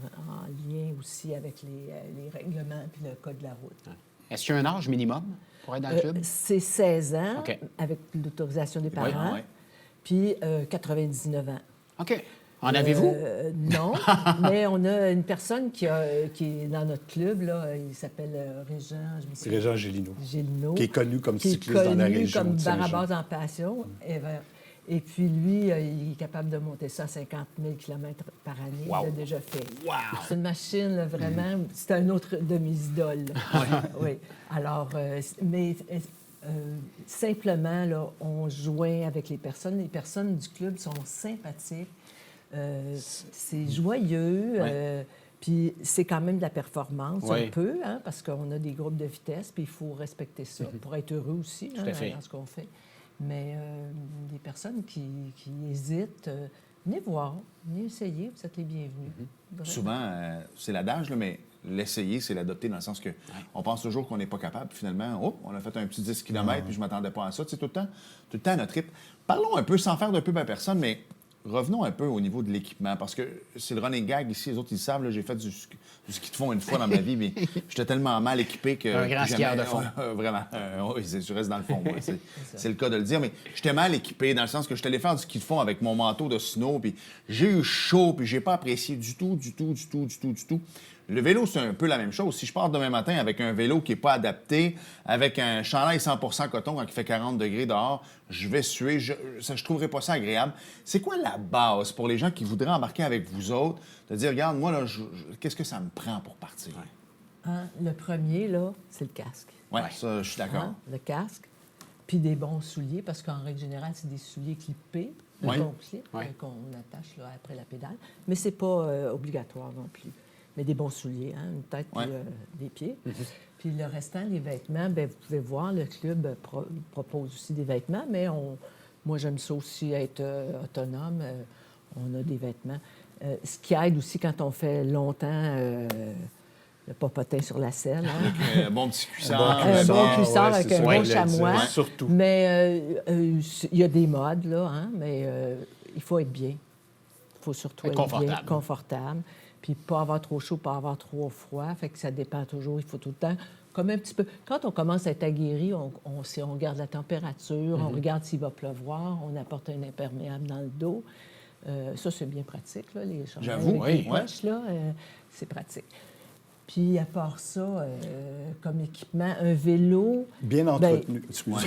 lien aussi avec les règlements puis le code de la route. Est-ce qu'il y a un âge minimum pour être dans le club? C'est 16 ans, OK. avec l'autorisation des parents, puis 99 ans. OK. En avez-vous? Non, mais on a une personne qui est dans notre club, là, il s'appelle Régent... C'est Régent Gélineau, qui est connu comme cycliste dans la région comme de Saint-Jean. Barabase en passion. Et puis, lui, il est capable de monter ça à 50 000 km par année. Wow. Il l'a déjà fait. Wow. C'est une machine, là, vraiment. C'est un autre de mes idoles. Oui. Alors, simplement, là, on joint avec les personnes. Les personnes du club sont sympathiques. C'est joyeux. Puis c'est quand même de la performance, un peu, hein, parce qu'on a des groupes de vitesse, puis il faut respecter ça pour être heureux aussi Tout à fait. dans ce qu'on fait. Mais des personnes qui hésitent, venez voir, venez essayer, vous êtes les bienvenus. Souvent, c'est l'adage, là, mais l'essayer, c'est l'adopter dans le sens que on pense toujours qu'on n'est pas capable. Puis finalement, on a fait un petit 10 km, puis je ne m'attendais pas à ça. C'est tout le temps à notre rythme. Parlons un peu, sans faire de pub à personne, mais revenons un peu au niveau de l'équipement, parce que c'est le running gag ici. Les autres, ils savent, là, j'ai fait du ski de fond une fois dans ma vie, mais j'étais tellement mal équipé que... Un grand skieur de fond. Vraiment. Oui, je reste dans le fond. Moi. C'est le cas de le dire, mais j'étais mal équipé dans le sens que je suis allé faire du ski de fond avec mon manteau de snow, puis j'ai eu chaud, puis j'ai pas apprécié du tout. Le vélo, c'est un peu la même chose. Si je pars demain matin avec un vélo qui n'est pas adapté, avec un chandail 100% coton quand il fait 40 degrés dehors, je vais suer. Je ne trouverai pas ça agréable. C'est quoi la base pour les gens qui voudraient embarquer avec vous autres, de dire, regarde, moi, là, qu'est-ce que ça me prend pour partir? Hein, le premier, là, c'est le casque. Oui, ça, je suis d'accord. Hein, le casque. Puis des bons souliers, parce qu'en règle générale, c'est des souliers clippés, un Oui. bon clip qu'on attache là, après la pédale. Mais c'est pas obligatoire non plus. Mais des bons souliers, hein, une tête puis des pieds. Puis le restant, les vêtements, bien, vous pouvez voir, le club propose aussi des vêtements, mais moi, j'aime ça aussi être autonome. On a des vêtements. Ce qui aide aussi quand on fait longtemps le popotin sur la selle. Hein? Avec un bon petit cuissard. Un bon ouais, cuissard c'est avec ça, un je bon voulais chamois. dire, surtout. Mais il y a des modes, là, hein? Mais il faut être bien. Il faut surtout être bien, confortable. Puis pas avoir trop chaud, pas avoir trop froid. Fait que ça dépend toujours. Il faut tout le temps, comme un petit peu... Quand on commence à être aguerri, on garde la température, on regarde s'il va pleuvoir, on apporte un imperméable dans le dos. Ça, c'est bien pratique, là, les chandails J'avoue, avec les oui. poches, là, c'est pratique. Puis, à part ça, comme équipement, un vélo... Bien entretenu, excusez-moi.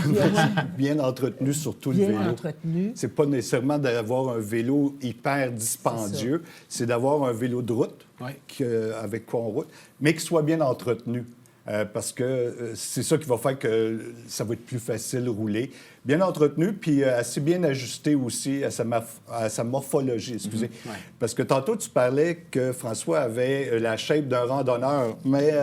Bien entretenu, surtout le vélo. Bien entretenu. C'est pas nécessairement d'avoir un vélo hyper dispendieux, c'est d'avoir un vélo de route avec quoi on roule, mais qui soit bien entretenu. Parce que c'est ça qui va faire que ça va être plus facile de rouler. Bien entretenu, puis assez bien ajusté aussi à sa morphologie, excusez. Parce que tantôt, tu parlais que François avait la shape d'un randonneur, mais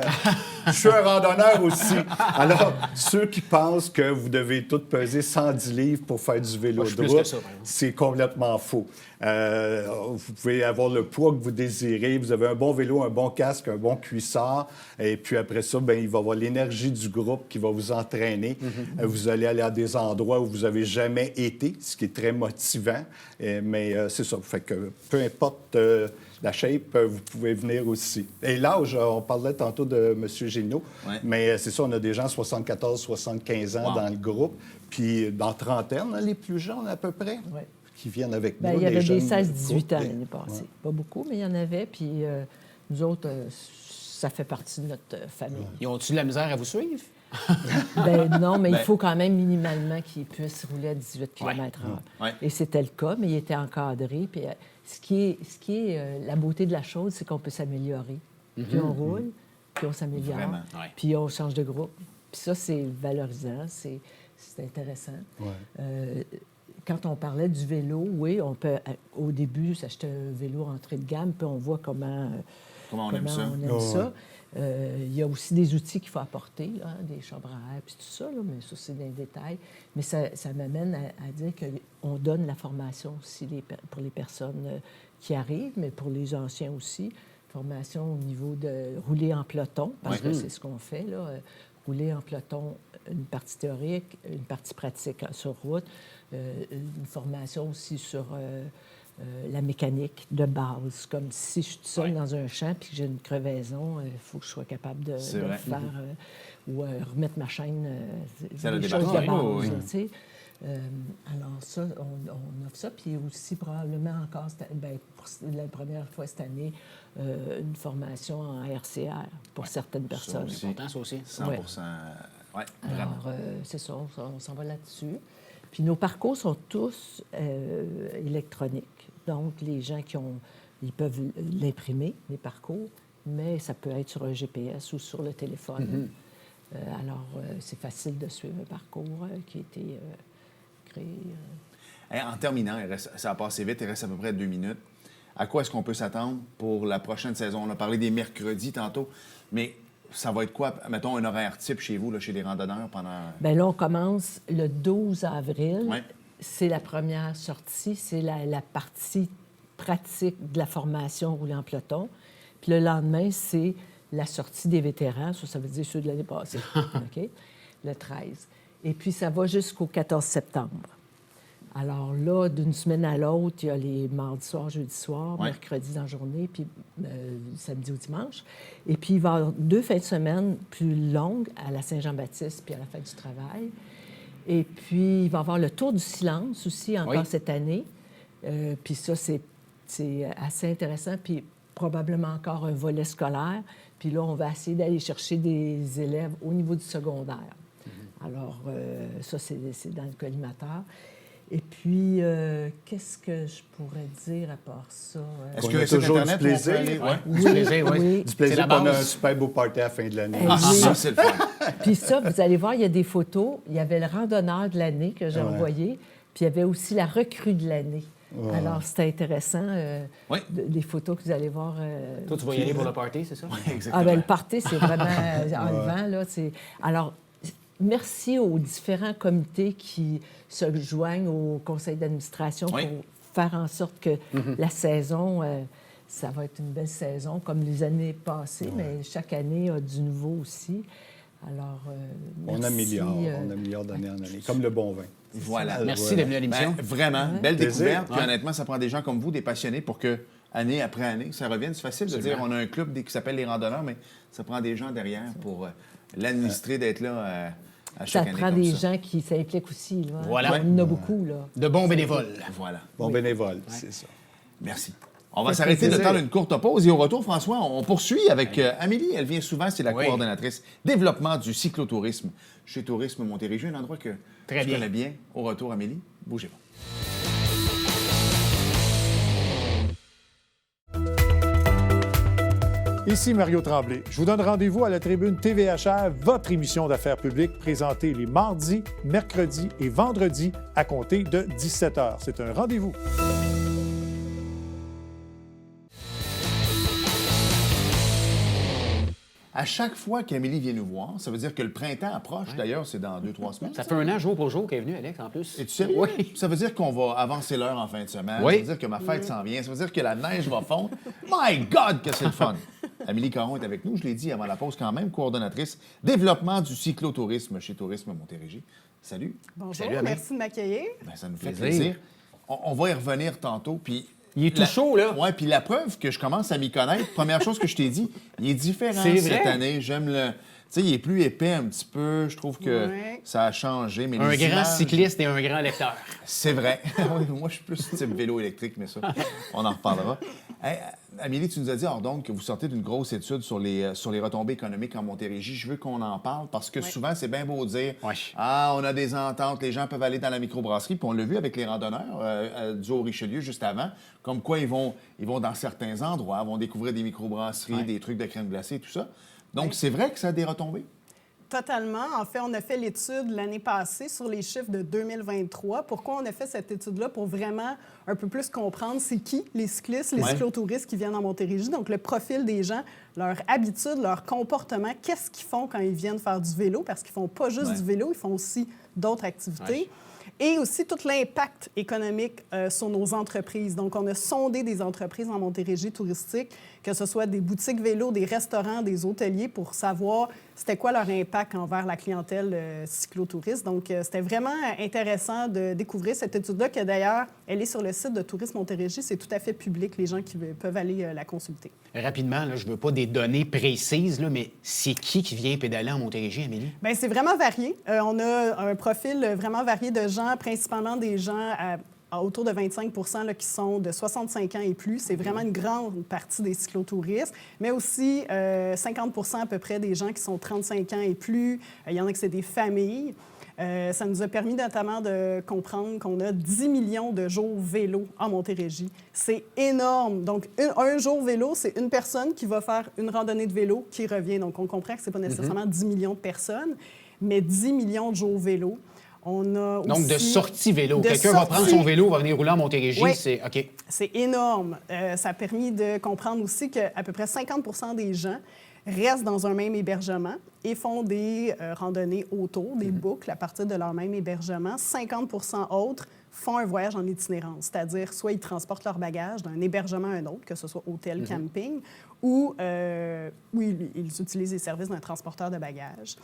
je suis un randonneur aussi. Alors, ceux qui pensent que vous devez tout peser 110 livres pour faire du vélo de route, c'est complètement faux. Vous pouvez avoir le poids que vous désirez. Vous avez un bon vélo, un bon casque, un bon cuissard. Et puis après ça, bien, il va y avoir l'énergie du groupe qui va vous entraîner. Vous allez aller à des endroits où vous n'avez jamais été, ce qui est très motivant. Mais c'est ça. Fait que peu importe la shape, vous pouvez venir aussi. Et l'âge, on parlait tantôt de M. Génaud, mais c'est ça, on a des gens 74-75 ans dans le groupe. Puis dans trentaine, les plus jeunes à peu près. Qui viennent avec nous. Il y avait des 16-18 ans l'année passée. Pas beaucoup, mais il y en avait. Puis nous autres, ça fait partie de notre famille. Ils ont-tu de la misère à vous suivre? Non, mais il faut quand même minimalement qu'ils puissent rouler à 18 km/h. Et c'était le cas, mais il était encadré. Puis ce qui est la beauté de la chose, c'est qu'on peut s'améliorer. Puis on roule, puis on s'améliore, puis on change de groupe. Puis ça, c'est valorisant, c'est intéressant. Quand on parlait du vélo, oui, on peut, au début, s'acheter un vélo entrée de gamme, puis on voit comment on aime ça. Il y a aussi des outils qu'il faut apporter, là, des chambres à air, puis tout ça, là, mais ça, c'est des détails. Mais ça m'amène à dire qu'on donne la formation aussi pour les personnes qui arrivent, mais pour les anciens aussi. Formation au niveau de rouler en peloton, parce que c'est ce qu'on fait, là. Rouler en peloton, une partie théorique, une partie pratique sur route, une formation aussi sur la mécanique de base. Comme si je suis seule dans un champ puis que j'ai une crevaison, il faut que je sois capable de le faire ou remettre ma chaîne. C'est des choses de base, tu sais. Alors ça, on offre ça. Puis aussi probablement encore, pour la première fois cette année, une formation en RCR pour certaines personnes. C'est important, ça aussi. 100 Alors, c'est ça, on s'en va là-dessus. Puis nos parcours sont tous électroniques. Donc, les gens ils peuvent l'imprimer, les parcours, mais ça peut être sur un GPS ou sur le téléphone. Alors, c'est facile de suivre un parcours qui a été créé. En terminant, ça a passé vite, il reste à peu près 2 minutes. À quoi est-ce qu'on peut s'attendre pour la prochaine saison? On a parlé des mercredis tantôt, mais ça va être quoi, mettons, un horaire type chez vous, là, chez les randonneurs pendant... Bien là, on commence le 12 avril. Ouais. C'est la première sortie, c'est la partie pratique de la formation rouler en peloton. Puis le lendemain, c'est la sortie des vétérans, ça veut dire ceux de l'année passée, OK? Le 13. Et puis ça va jusqu'au 14 septembre. Alors là, d'une semaine à l'autre, il y a les mardis soirs, jeudi soir, mercredi dans la journée, puis samedi ou dimanche. Et puis il va y avoir 2 fins de semaine plus longues à la Saint-Jean-Baptiste puis à la Fête du travail. Et puis il va y avoir le Tour du silence aussi encore cette année. Puis ça, c'est assez intéressant. Puis probablement encore un volet scolaire. Puis là, on va essayer d'aller chercher des élèves au niveau du secondaire. Alors, ça, c'est dans le collimateur. Et puis, qu'est-ce que je pourrais dire à part ça? Est-ce On que a c'est toujours Internet du où on peut plaisir? aller? Ouais. Du plaisir, oui. oui. Du C'est plaisir la qu'on a un base. super beau party à la fin de l'année. Ah, oui. Ça, c'est le fun. Puis ça, vous allez voir, il y a des photos. Il y avait le randonneur de l'année que j'ai envoyé, puis il y avait aussi la recrue de l'année. Alors, c'était intéressant, Oui. les photos que vous allez voir. Toi, tu vas y aller pour le party, c'est ça? Exactement. Ah bien, le party, c'est vraiment enlevant, là. Alors, merci aux différents comités qui se joignent au conseil d'administration Oui. pour faire en sorte que la saison, ça va être une belle saison, comme les années passées, mais chaque année a du nouveau aussi. Alors, merci. On améliore d'année en année, comme le bon vin. Voilà. Merci d'être venu à l'émission. Ben, vraiment, belle Plaisir. découverte. Puis honnêtement, ça prend des gens comme vous, des passionnés, pour que, année après année, ça revienne. C'est facile de dire on a un club qui s'appelle les randonneurs, mais ça prend des gens derrière pour l'administrer, d'être là à Ça chaque année. prend comme des ça. gens qui s'impliquent aussi. Là. Voilà. Il y en a beaucoup, là. De bons bénévoles. Voilà. Bon bénévole, c'est ça. Merci. On va Ça fait s'arrêter de plaisir. temps une courte pause et au retour, François, on poursuit avec Amélie. Elle vient souvent, c'est la Oui. coordonnatrice développement du cyclotourisme chez Tourisme Montérégie, un endroit que Très je bien. connais bien. Au retour, Amélie, bougez pas. Ici Mario Tremblay. Je vous donne rendez-vous à la tribune TVHR, votre émission d'affaires publiques présentée les mardis, mercredis et vendredis à compter de 17h. C'est un rendez-vous. À chaque fois qu'Amélie vient nous voir, ça veut dire que le printemps approche. D'ailleurs, c'est dans 2-3 semaines. Ça fait un an, jour pour jour, qu'elle est venue, Alex, en plus. Es-tu sérieux? Oui. Ça veut dire qu'on va avancer l'heure en fin de semaine. Oui. Ça veut dire que ma fête s'en vient. Ça veut dire que la neige va fondre. My God, que c'est le fun! Amélie Caron est avec nous, je l'ai dit avant la pause quand même, coordonnatrice développement du cyclotourisme chez Tourisme Montérégie. Salut. Bonjour, Salut, Amé. merci de m'accueillir. Ben, ça nous fait Plaisir. plaisir. On va y revenir tantôt. Puis Il est tout chaud, là. Oui, puis la preuve que je commence à m'y connaître, première chose que je t'ai dit, il est différent C'est cette vrai? année. J'aime le... Tu sais, il est plus épais un petit peu. Je trouve que Ouais. ça a changé. Mais Un les grand images- cycliste et un grand lecteur. C'est vrai. Oui, moi, je suis plus type vélo électrique, mais ça, on en reparlera. Hey, Amélie, tu nous as dit, alors donc, que vous sortez d'une grosse étude sur les retombées économiques en Montérégie. Je veux qu'on en parle parce que souvent, c'est bien beau de dire Ouais. Ah, on a des ententes, les gens peuvent aller dans la microbrasserie. Puis on l'a vu avec les randonneurs du Haut-Richelieu juste avant, comme quoi ils vont dans certains endroits, vont découvrir des microbrasseries, des trucs de crème glacée, tout ça. Donc, c'est vrai que ça a des retombées? Totalement. En fait, on a fait l'étude l'année passée sur les chiffres de 2023. Pourquoi on a fait cette étude-là? Pour vraiment un peu plus comprendre c'est qui les cyclistes, les Ouais. cyclotouristes qui viennent en Montérégie. Donc, le profil des gens, leur habitude, leur comportement, qu'est-ce qu'ils font quand ils viennent faire du vélo? Parce qu'ils font pas juste Ouais. du vélo, ils font aussi d'autres activités. Ouais. Et aussi tout l'impact économique sur nos entreprises. Donc, on a sondé des entreprises en Montérégie touristique, que ce soit des boutiques vélo, des restaurants, des hôteliers, pour savoir c'était quoi leur impact envers la clientèle cyclotouriste. Donc, c'était vraiment intéressant de découvrir cette étude-là, que d'ailleurs, elle est sur le site de Tourisme Montérégie. C'est tout à fait public. Les gens qui peuvent aller la consulter. Rapidement, là, je veux pas des données précises, là, mais c'est qui vient pédaler en Montérégie, Amélie? Bien, c'est vraiment varié. On a un profil vraiment varié de gens, principalement des gens à autour de 25 là, qui sont de 65 ans et plus. C'est vraiment une grande partie des cyclotouristes, mais aussi 50 à peu près des gens qui sont 35 ans et plus. Il y en a que c'est des familles. Ça nous a permis notamment de comprendre qu'on a 10 millions de jours vélo en Montérégie. C'est énorme. Donc, un jour vélo, c'est une personne qui va faire une randonnée de vélo qui revient. Donc, on comprend que ce n'est pas nécessairement 10 millions de personnes, mais 10 millions de jours vélo. On a Donc, aussi de sortie vélo. de Quelqu'un va prendre sortie. son vélo, va venir rouler en Montérégie, Oui. c'est OK. C'est énorme. Ça a permis de comprendre aussi qu'à peu près 50 des gens restent dans un même hébergement et font des randonnées autour, des boucles à partir de leur même hébergement. 50 autres font un voyage en itinérance, c'est-à-dire soit ils transportent leur bagage d'un hébergement à un autre, que ce soit hôtel, camping, ou ils utilisent les services d'un transporteur de bagages.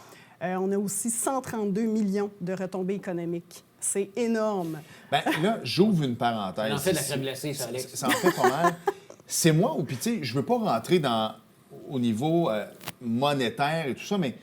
On a aussi 132 millions de retombées économiques. C'est énorme. Bien, là, j'ouvre une parenthèse. Ça en fait de la ici. crème glacée, ça, Alex. Ça en fait pas mal. C'est moi, ou puis tu sais, je veux pas rentrer au niveau monétaire et tout ça, mais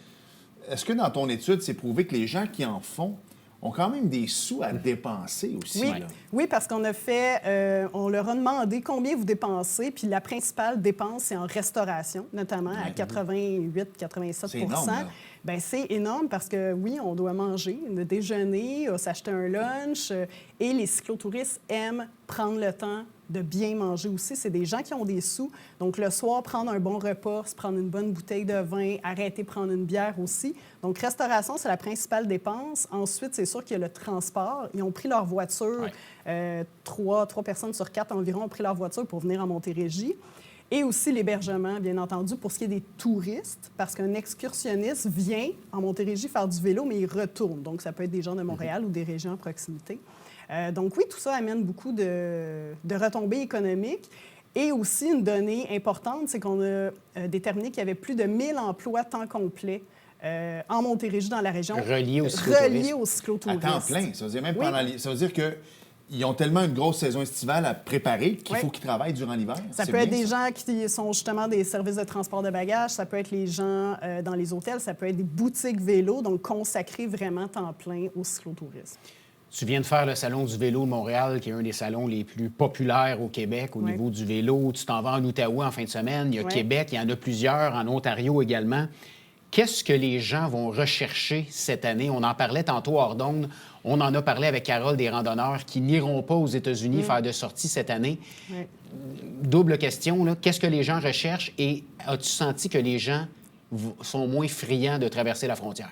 est-ce que dans ton étude, c'est prouvé que les gens qui en font ont quand même des sous à dépenser aussi. Oui, là. oui, parce qu'on a fait, on leur a demandé combien vous dépensez, puis la principale dépense, c'est en restauration, notamment à 88-87 C'est énorme, là. Bien, c'est énorme parce que, oui, on doit manger, le déjeuner, s'acheter un lunch, et les cyclotouristes aiment prendre le temps de bien manger aussi. C'est des gens qui ont des sous. Donc, le soir, prendre un bon repas, se prendre une bonne bouteille de vin, arrêter de prendre une bière aussi. Donc, restauration, c'est la principale dépense. Ensuite, c'est sûr qu'il y a le transport. Ils ont pris leur voiture. Trois personnes sur 4 environ ont pris leur voiture pour venir en Montérégie. Et aussi l'hébergement, bien entendu, pour ce qui est des touristes, parce qu'un excursionniste vient en Montérégie faire du vélo, mais il retourne. Donc, ça peut être des gens de Montréal ou des régions à proximité. Donc oui, tout ça amène beaucoup de retombées économiques. Et aussi, une donnée importante, c'est qu'on a déterminé qu'il y avait plus de 1000 emplois temps complet en Montérégie, dans la région. Reliés au cyclotourisme. Reliés au cyclotourisme. À temps plein. Ça veut dire même Oui. ça veut dire qu'ils ont tellement une grosse saison estivale à préparer qu'il faut qu'ils travaillent durant l'hiver. Ça C'est peut être bien, des gens qui sont justement des services de transport de bagages, ça peut être les gens dans les hôtels, ça peut être des boutiques vélo, donc consacrés vraiment temps plein au cyclotourisme. Tu viens de faire le Salon du vélo de Montréal, qui est un des salons les plus populaires au Québec au Oui. niveau du vélo. Tu t'en vas en Outaouais en fin de semaine. Il y a Oui. Québec, il y en a plusieurs, en Ontario également. Qu'est-ce que les gens vont rechercher cette année? On en parlait tantôt hors d'onde. On en a parlé avec Carole des randonneurs qui n'iront pas aux États-Unis faire de sortie cette année. Oui. Double question, là. Qu'est-ce que les gens recherchent et as-tu senti que les gens sont moins friands de traverser la frontière?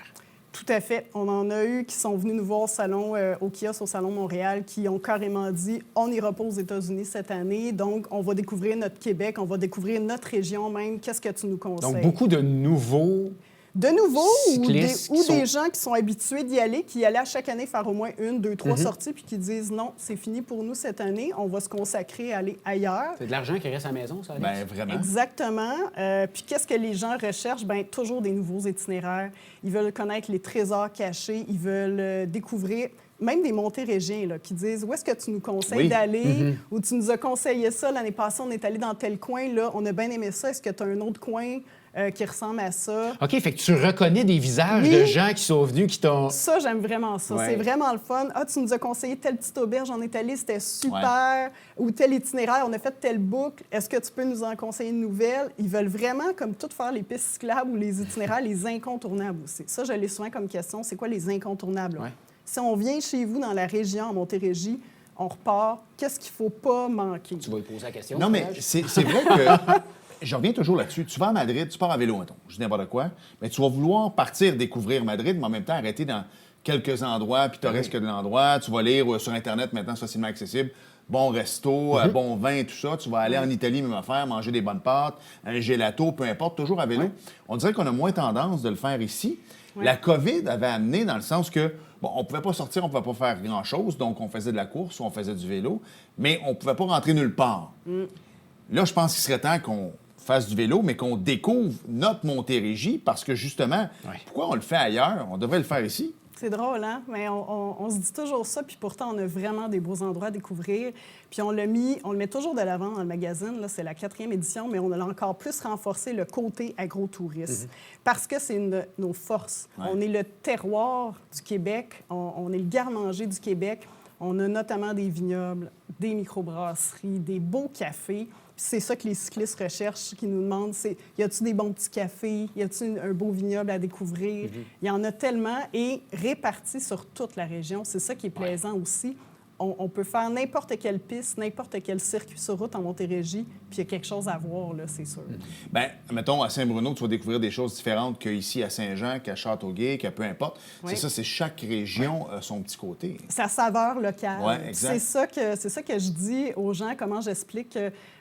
Tout à fait. On en a eu qui sont venus nous voir au salon, au kiosque au Salon Montréal, qui ont carrément dit « on n'ira pas aux États-Unis cette année, donc on va découvrir notre Québec, on va découvrir notre région même. Qu'est-ce que tu nous conseilles? » Donc, beaucoup de nouveaux... De nouveau, cyclistes ou qui des gens qui sont habitués d'y aller, qui allaient à chaque année faire au moins 1, 2, 3 sorties, puis qui disent non, c'est fini pour nous cette année, on va se consacrer à aller ailleurs. C'est de l'argent qui reste à la maison, ça, Alex? Ben, vraiment. Exactement. Puis qu'est-ce que les gens recherchent? Bien, toujours des nouveaux itinéraires. Ils veulent connaître les trésors cachés, ils veulent découvrir... Même des Montérégiens là, qui disent « Où est-ce que tu nous conseilles Oui. d'aller? Ou tu nous as conseillé ça l'année passée, on est allé dans tel coin, là, on a bien aimé ça. Est-ce que tu as un autre coin qui ressemble à ça? » OK, fait que tu reconnais des visages Oui. de gens qui sont venus, qui t'ont... Ça, j'aime vraiment ça. Ouais. C'est vraiment le fun. Ah, tu nous as conseillé telle petite auberge, on est allé, c'était super. Ou tel itinéraire, on a fait telle boucle. Est-ce que tu peux nous en conseiller une nouvelle? Ils veulent vraiment, comme tout, faire les pistes cyclables ou les itinéraires, les incontournables aussi. Ça, je l'ai souvent comme question. C'est quoi les incontournables? Ouais. Si on vient chez vous dans la région, en Montérégie, on repart, qu'est-ce qu'il ne faut pas manquer? Tu vas lui poser la question. Non, mais Serge? c'est vrai que... Je reviens toujours là-dessus. Tu vas à Madrid, tu pars à vélo, mettons, je dis n'importe quoi, mais tu vas vouloir partir découvrir Madrid, mais en même temps arrêter dans quelques endroits pittoresques de l'endroit. Tu vas lire sur Internet maintenant, c'est facilement accessible. Bon resto, bon vin, tout ça. Tu vas aller en Italie, même affaire, manger des bonnes pâtes, un gelato, peu importe, toujours à vélo. Ouais. On dirait qu'on a moins tendance de le faire ici. Ouais. La COVID avait amené dans le sens que, bon, on pouvait pas sortir, on pouvait pas faire grand-chose, donc on faisait de la course ou on faisait du vélo, mais on pouvait pas rentrer nulle part. Là, je pense qu'il serait temps qu'on fasse du vélo, mais qu'on découvre notre Montérégie parce que, justement, pourquoi on le fait ailleurs? On devrait le faire ici. C'est drôle, hein? Mais on se dit toujours ça, puis pourtant, on a vraiment des beaux endroits à découvrir. Puis on le met toujours de l'avant dans le magazine. Là, c'est la 4e édition, mais on a encore plus renforcé le côté agrotourisme parce que c'est une de nos forces. Ouais. On est le terroir du Québec, on est le garde-manger du Québec. On a notamment des vignobles, des microbrasseries, des beaux cafés. Puis c'est ça que les cyclistes recherchent, qui nous demandent, c'est y a-t-il des bons petits cafés? Y a-t-il un beau vignoble à découvrir? Il y en a tellement et répartis sur toute la région. C'est ça qui est plaisant aussi. On peut faire n'importe quelle piste, n'importe quel circuit sur route en Montérégie, puis il y a quelque chose à voir, là, c'est sûr. Bien, mettons, à Saint-Bruno, tu vas découvrir des choses différentes qu'ici à Saint-Jean, qu'à Châteauguay, qu'à peu importe. Oui. C'est ça, c'est chaque région a son petit côté. Sa saveur locale. Ouais, exact. C'est ça que je dis aux gens, comment j'explique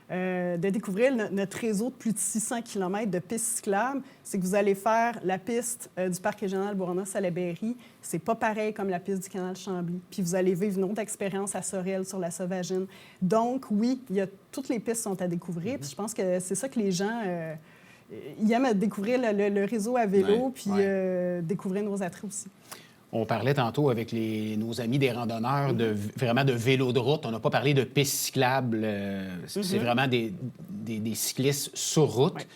de découvrir notre réseau de plus de 600 km de pistes cyclables. C'est que vous allez faire la piste du Parc régional Bourassa-Salaberry. C'est pas pareil comme la piste du canal Chambly. Puis vous allez vivre une autre expérience à Sorel, sur la Sauvagine. Donc, oui, toutes les pistes sont à découvrir. Puis je pense que c'est ça que les gens... ils aiment découvrir le réseau à vélo, puis découvrir nos attraits aussi. On parlait tantôt avec nos amis des randonneurs vraiment de vélo de route. On n'a pas parlé de pistes cyclables. C'est vraiment des cyclistes sur route. Ouais.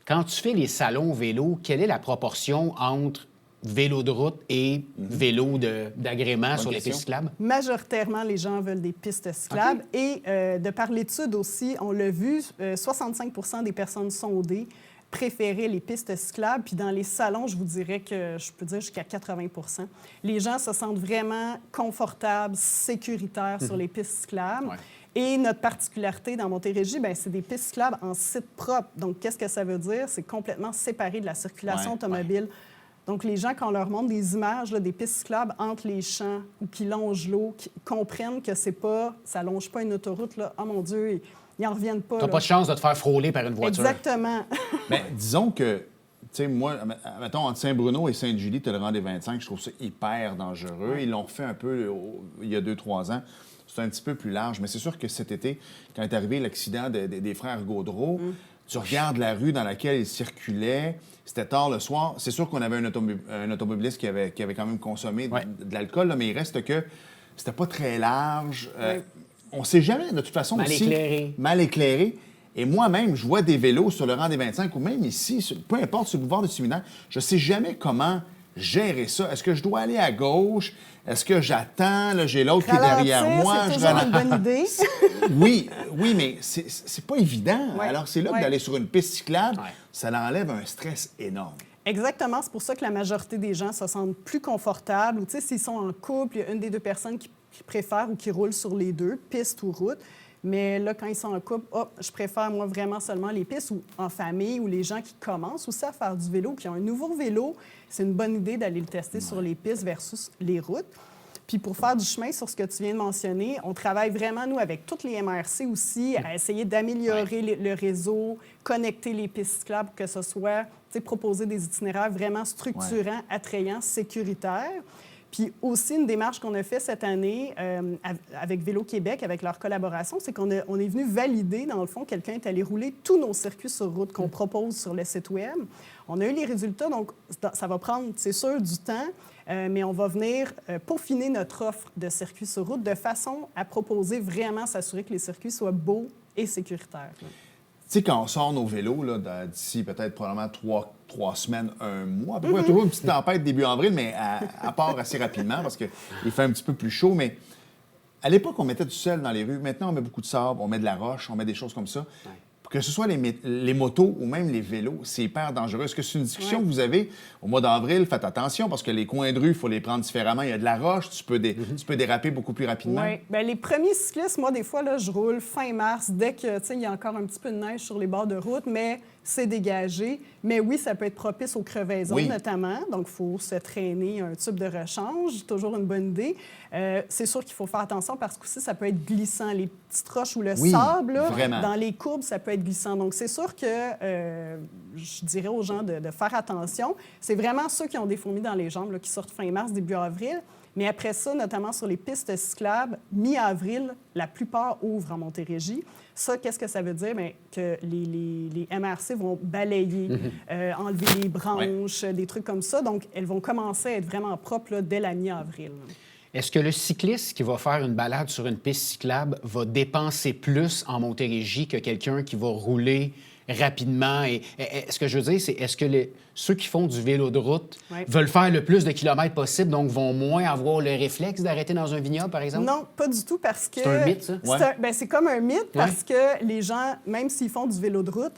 Quand tu fais les salons vélo, quelle est la proportion entre vélo de route et vélo d'agrément sur les question. pistes cyclables? Majoritairement, les gens veulent des pistes cyclables. Et de par l'étude aussi, on l'a vu, 65 des personnes sondées préféraient les pistes cyclables. Puis dans les salons, je vous dirais que je peux dire jusqu'à 80 les gens se sentent vraiment confortables, sécuritaires sur les pistes cyclables. Ouais. Et notre particularité dans Montérégie, bien, c'est des pistes cyclables en site propre. Donc, qu'est-ce que ça veut dire? C'est complètement séparé de la circulation Ouais, automobile. Donc, les gens, quand on leur montre des images là, des pistes cyclables entre les champs ou qui longent l'eau, qui comprennent que c'est pas, ça longe pas une autoroute, là, oh mon Dieu, ils n'en reviennent pas. Tu n'as là. pas de chance de te faire frôler par une voiture. Exactement. Bien, disons que, tu sais, moi, mettons, entre Saint-Bruno et Sainte-Julie, tu as le rang des 25, je trouve ça hyper dangereux. Ils l'ont refait un peu il y a 2-3 ans. C'est un petit peu plus large, mais c'est sûr que cet été, quand est arrivé l'accident des frères Gaudreau, tu regardes la rue dans laquelle ils circulaient, c'était tard le soir. C'est sûr qu'on avait un automobiliste qui avait quand même consommé de l'alcool, là, mais il reste que c'était pas très large. On sait jamais, de toute façon, Mal aussi, éclairé. mal éclairé. Et moi-même, je vois des vélos sur le rang des 25 ou même ici, peu importe, sur le boulevard du Séminaire, je sais jamais comment gérer ça. Est-ce que je dois aller à gauche? Est-ce que j'attends? Là, j'ai l'autre qui est derrière Ralentir, moi. c'est Je toujours une ralentis. bonne idée. Oui, mais c'est pas évident. Ouais. Alors, c'est là que Ouais. d'aller sur une piste cyclable, Ouais. ça l'enlève un stress énorme. Exactement. C'est pour ça que la majorité des gens se sentent plus confortables. Ou, tu sais, s'ils sont en couple, il y a une des deux personnes qui préfère ou qui roule sur les deux, piste ou route. Mais là, quand ils sont en couple, je préfère, moi, vraiment seulement les pistes ou en famille ou les gens qui commencent aussi à faire du vélo, qui ont un nouveau vélo. C'est une bonne idée d'aller le tester sur les pistes versus les routes. Puis pour faire du chemin sur ce que tu viens de mentionner, on travaille vraiment, nous, avec toutes les MRC aussi, à essayer d'améliorer le réseau, connecter les pistes cyclables, que ce soit, tu sais, proposer des itinéraires vraiment structurants, attrayants, sécuritaires. Puis aussi, une démarche qu'on a fait cette année avec Vélo Québec, avec leur collaboration, c'est qu'on est venu valider, dans le fond, quelqu'un est allé rouler tous nos circuits sur route qu'on propose sur le site Web. On a eu les résultats, donc ça va prendre, c'est sûr, du temps, mais on va venir peaufiner notre offre de circuits sur route de façon à proposer vraiment, s'assurer que les circuits soient beaux et sécuritaires. Tu sais, quand on sort nos vélos, là, d'ici peut-être probablement 3 semaines, 1 mois, à peu près, toujours une petite tempête début avril, mais à part assez rapidement parce qu'il fait un petit peu plus chaud. Mais à l'époque, on mettait du sel dans les rues. Maintenant, on met beaucoup de sable, on met de la roche, on met des choses comme ça. Que ce soit les motos ou même les vélos, c'est hyper dangereux. Est-ce que c'est une discussion que vous avez au mois d'avril? Faites attention parce que les coins de rue, il faut les prendre différemment. Il y a de la roche, tu peux déraper beaucoup plus rapidement. Oui. Bien, les premiers cyclistes, moi, des fois, là, je roule fin mars, dès que, tu sais, il y a encore un petit peu de neige sur les bords de route, mais c'est dégagé. Mais oui, ça peut être propice aux crevaisons, notamment. Donc, il faut se traîner un tube de rechange, toujours une bonne idée. C'est sûr qu'il faut faire attention parce que aussi, ça peut être glissant. Les petites roches ou le sable, là, dans les courbes, ça peut être glissant. Donc, c'est sûr que je dirais aux gens de faire attention. C'est vraiment ceux qui ont des fourmis dans les jambes, là, qui sortent fin mars, début avril. Mais après ça, notamment sur les pistes cyclables, mi-avril, la plupart ouvrent en Montérégie. Ça, qu'est-ce que ça veut dire? Bien, que les MRC vont balayer, enlever les branches, des trucs comme ça. Donc, elles vont commencer à être vraiment propres là, dès la mi-avril. Est-ce que le cycliste qui va faire une balade sur une piste cyclable va dépenser plus en Montérégie que quelqu'un qui va rouler rapidement? Et ce que je veux dire, c'est est-ce que ceux qui font du vélo de route veulent faire le plus de kilomètres possible, donc vont moins avoir le réflexe d'arrêter dans un vignoble, par exemple? Non, pas du tout, parce que... C'est un mythe, ça? C'est comme un mythe, parce que les gens, même s'ils font du vélo de route,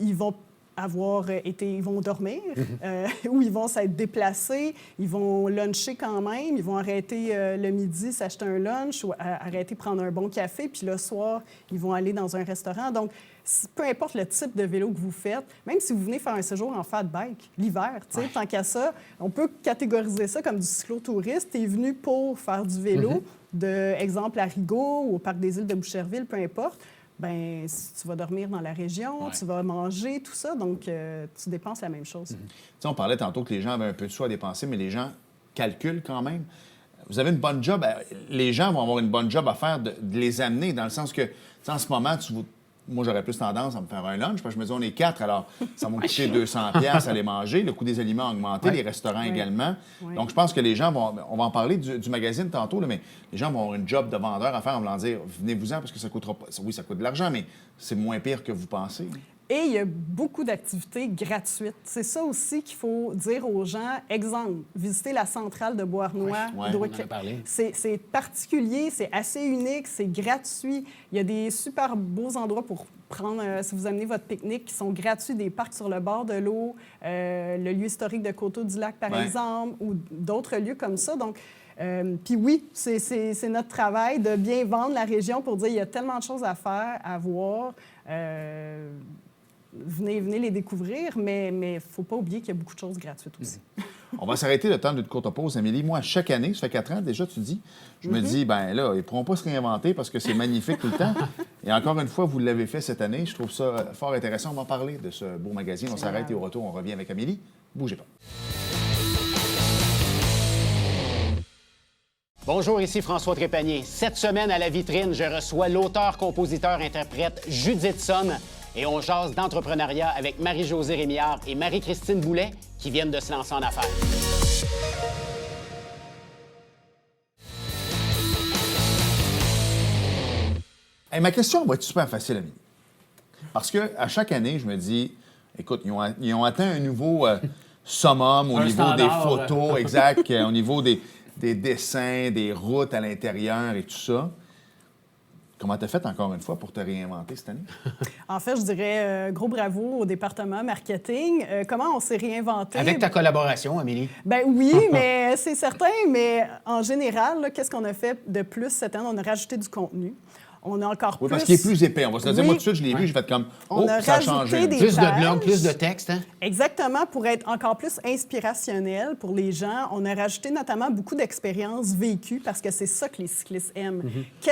ils vont ils vont dormir, ou ils vont s'être déplacés, ils vont luncher quand même, ils vont arrêter le midi, s'acheter un lunch, ou arrêter prendre un bon café, puis le soir, ils vont aller dans un restaurant. Donc, peu importe le type de vélo que vous faites, même si vous venez faire un séjour en fat bike l'hiver, tant qu'à ça, on peut catégoriser ça comme du cyclotouriste. Tu es venu pour faire du vélo, exemple à Rigaud ou au Parc des Îles de Boucherville, peu importe. Bien, tu vas dormir dans la région, tu vas manger, tout ça, donc tu dépenses la même chose. Tu sais, on parlait tantôt que les gens avaient un peu de sous à dépenser, mais les gens calculent quand même. Vous avez une bonne job, les gens vont avoir une bonne job à faire de les amener, dans le sens que, en ce moment, moi, j'aurais plus tendance à me faire un lunch, parce que je me dis, on est 4, alors ça va me coûter 200$ à aller manger. Le coût des aliments a augmenté, les restaurants également. Donc, je pense que les gens on va en parler du magazine tantôt, là, mais les gens vont avoir une job de vendeur à faire en voulant dire, venez-vous-en, parce que ça coûtera pas. Oui, ça coûte de l'argent, mais c'est moins pire que vous pensez. Et il y a beaucoup d'activités gratuites. C'est ça aussi qu'il faut dire aux gens. Exemple, visiter la centrale de Beauharnois. Ouais, on en a parlé. C'est particulier, c'est assez unique, c'est gratuit. Il y a des super beaux endroits pour prendre, si vous amenez votre pique-nique, qui sont gratuits, des parcs sur le bord de l'eau, le lieu historique de Coteau-du-Lac, par exemple, ou d'autres lieux comme ça. Donc, puis oui, c'est notre travail de bien vendre la région pour dire il y a tellement de choses à faire, à voir. Venez les découvrir, mais il ne faut pas oublier qu'il y a beaucoup de choses gratuites aussi. On va s'arrêter le temps d'une courte pause, Amélie. Moi, chaque année, ça fait 4 ans déjà, tu dis, je me dis, ben là, ils ne pourront pas se réinventer parce que c'est magnifique tout le temps. Et encore une fois, vous l'avez fait cette année. Je trouve ça fort intéressant. On va en parler de ce beau magazine. On s'arrête et au retour, on revient avec Amélie. Bougez pas. Bonjour, ici François Trépanier. Cette semaine, à la vitrine, je reçois l'auteur-compositeur-interprète Judith Sonne et on jase d'entrepreneuriat avec Marie-Josée Rémillard et Marie-Christine Boulet qui viennent de se lancer en affaires. Hey, ma question va être super facile, Amélie. Parce qu'à chaque année, je me dis, écoute, ils ont atteint un nouveau summum au niveau des photos, exact, au niveau des dessins, des routes à l'intérieur et tout ça. Comment t'as fait, encore une fois, pour te réinventer cette année? En fait, je dirais gros bravo au département marketing. Comment on s'est réinventé? Avec ta collaboration, Amélie? Ben oui, mais c'est certain. Mais en général, là, qu'est-ce qu'on a fait de plus cette année? On a rajouté du contenu. On a encore Oui, plus... parce qu'il est plus épais. On va se le dire, Oui. moi, tout de suite, je l'ai vu, j'ai fait comme, On a ça a rajouté changé. des- Plus de pages. blogs, plus de textes, hein? Exactement, pour être encore plus inspirationnel pour les gens. On a rajouté notamment beaucoup d'expériences vécues parce que c'est ça que les cyclistes aiment. Qui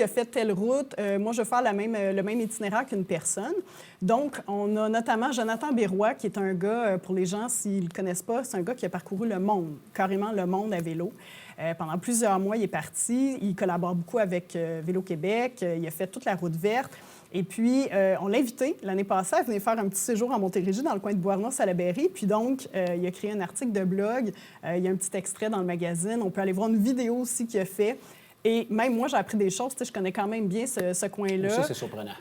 a fait telle route? Moi, je vais faire le même itinéraire qu'une personne. Donc, on a notamment Jonathan Birois, qui est un gars, pour les gens, s'ils ne le connaissent pas, c'est un gars qui a parcouru le monde, carrément le monde à vélo. Pendant plusieurs mois, il est parti. Il collabore beaucoup avec Vélo Québec. Il a fait toute la route verte. Et puis, on l'a invité l'année passée à venir faire un petit séjour en Montérégie, dans le coin de Beauharnois-Salaberry. Puis donc, il a créé un article de blog. Il y a un petit extrait dans le magazine. On peut aller voir une vidéo aussi qu'il a fait. Et même moi, j'ai appris des choses. Tu sais, je connais quand même bien ce coin-là. Ça, c'est surprenant.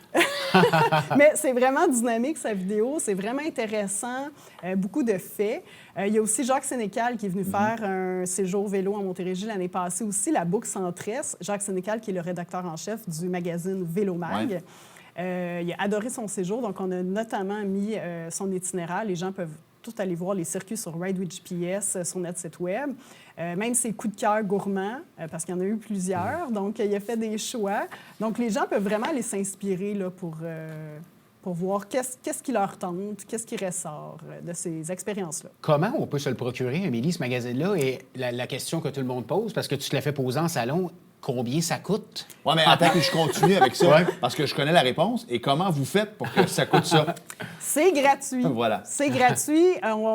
Mais c'est vraiment dynamique, sa vidéo. C'est vraiment intéressant. Beaucoup de faits. Il y a aussi Jacques Sénécal qui est venu faire un séjour vélo en Montérégie l'année passée aussi, la boucle Centresse. Jacques Sénécal, qui est le rédacteur en chef du magazine Vélo Mag. Il a adoré son séjour. Donc, on a notamment mis son itinéraire. Les gens peuvent tout aller voir les circuits sur Ride with GPS, sur notre site web. Même ses coups de cœur gourmands, parce qu'il y en a eu plusieurs. Donc, il a fait des choix. Donc, les gens peuvent vraiment aller s'inspirer là, pour voir qu'est-ce qui leur tente, qu'est-ce qui ressort de ces expériences-là. Comment on peut se le procurer, Amélie, ce magazine-là? Et la question que tout le monde pose, parce que tu te l'as fait poser en salon, combien ça coûte? Oui, mais attends que je continue avec ça, parce que je connais la réponse. Et comment vous faites pour que ça coûte ça? C'est gratuit. Voilà. C'est gratuit.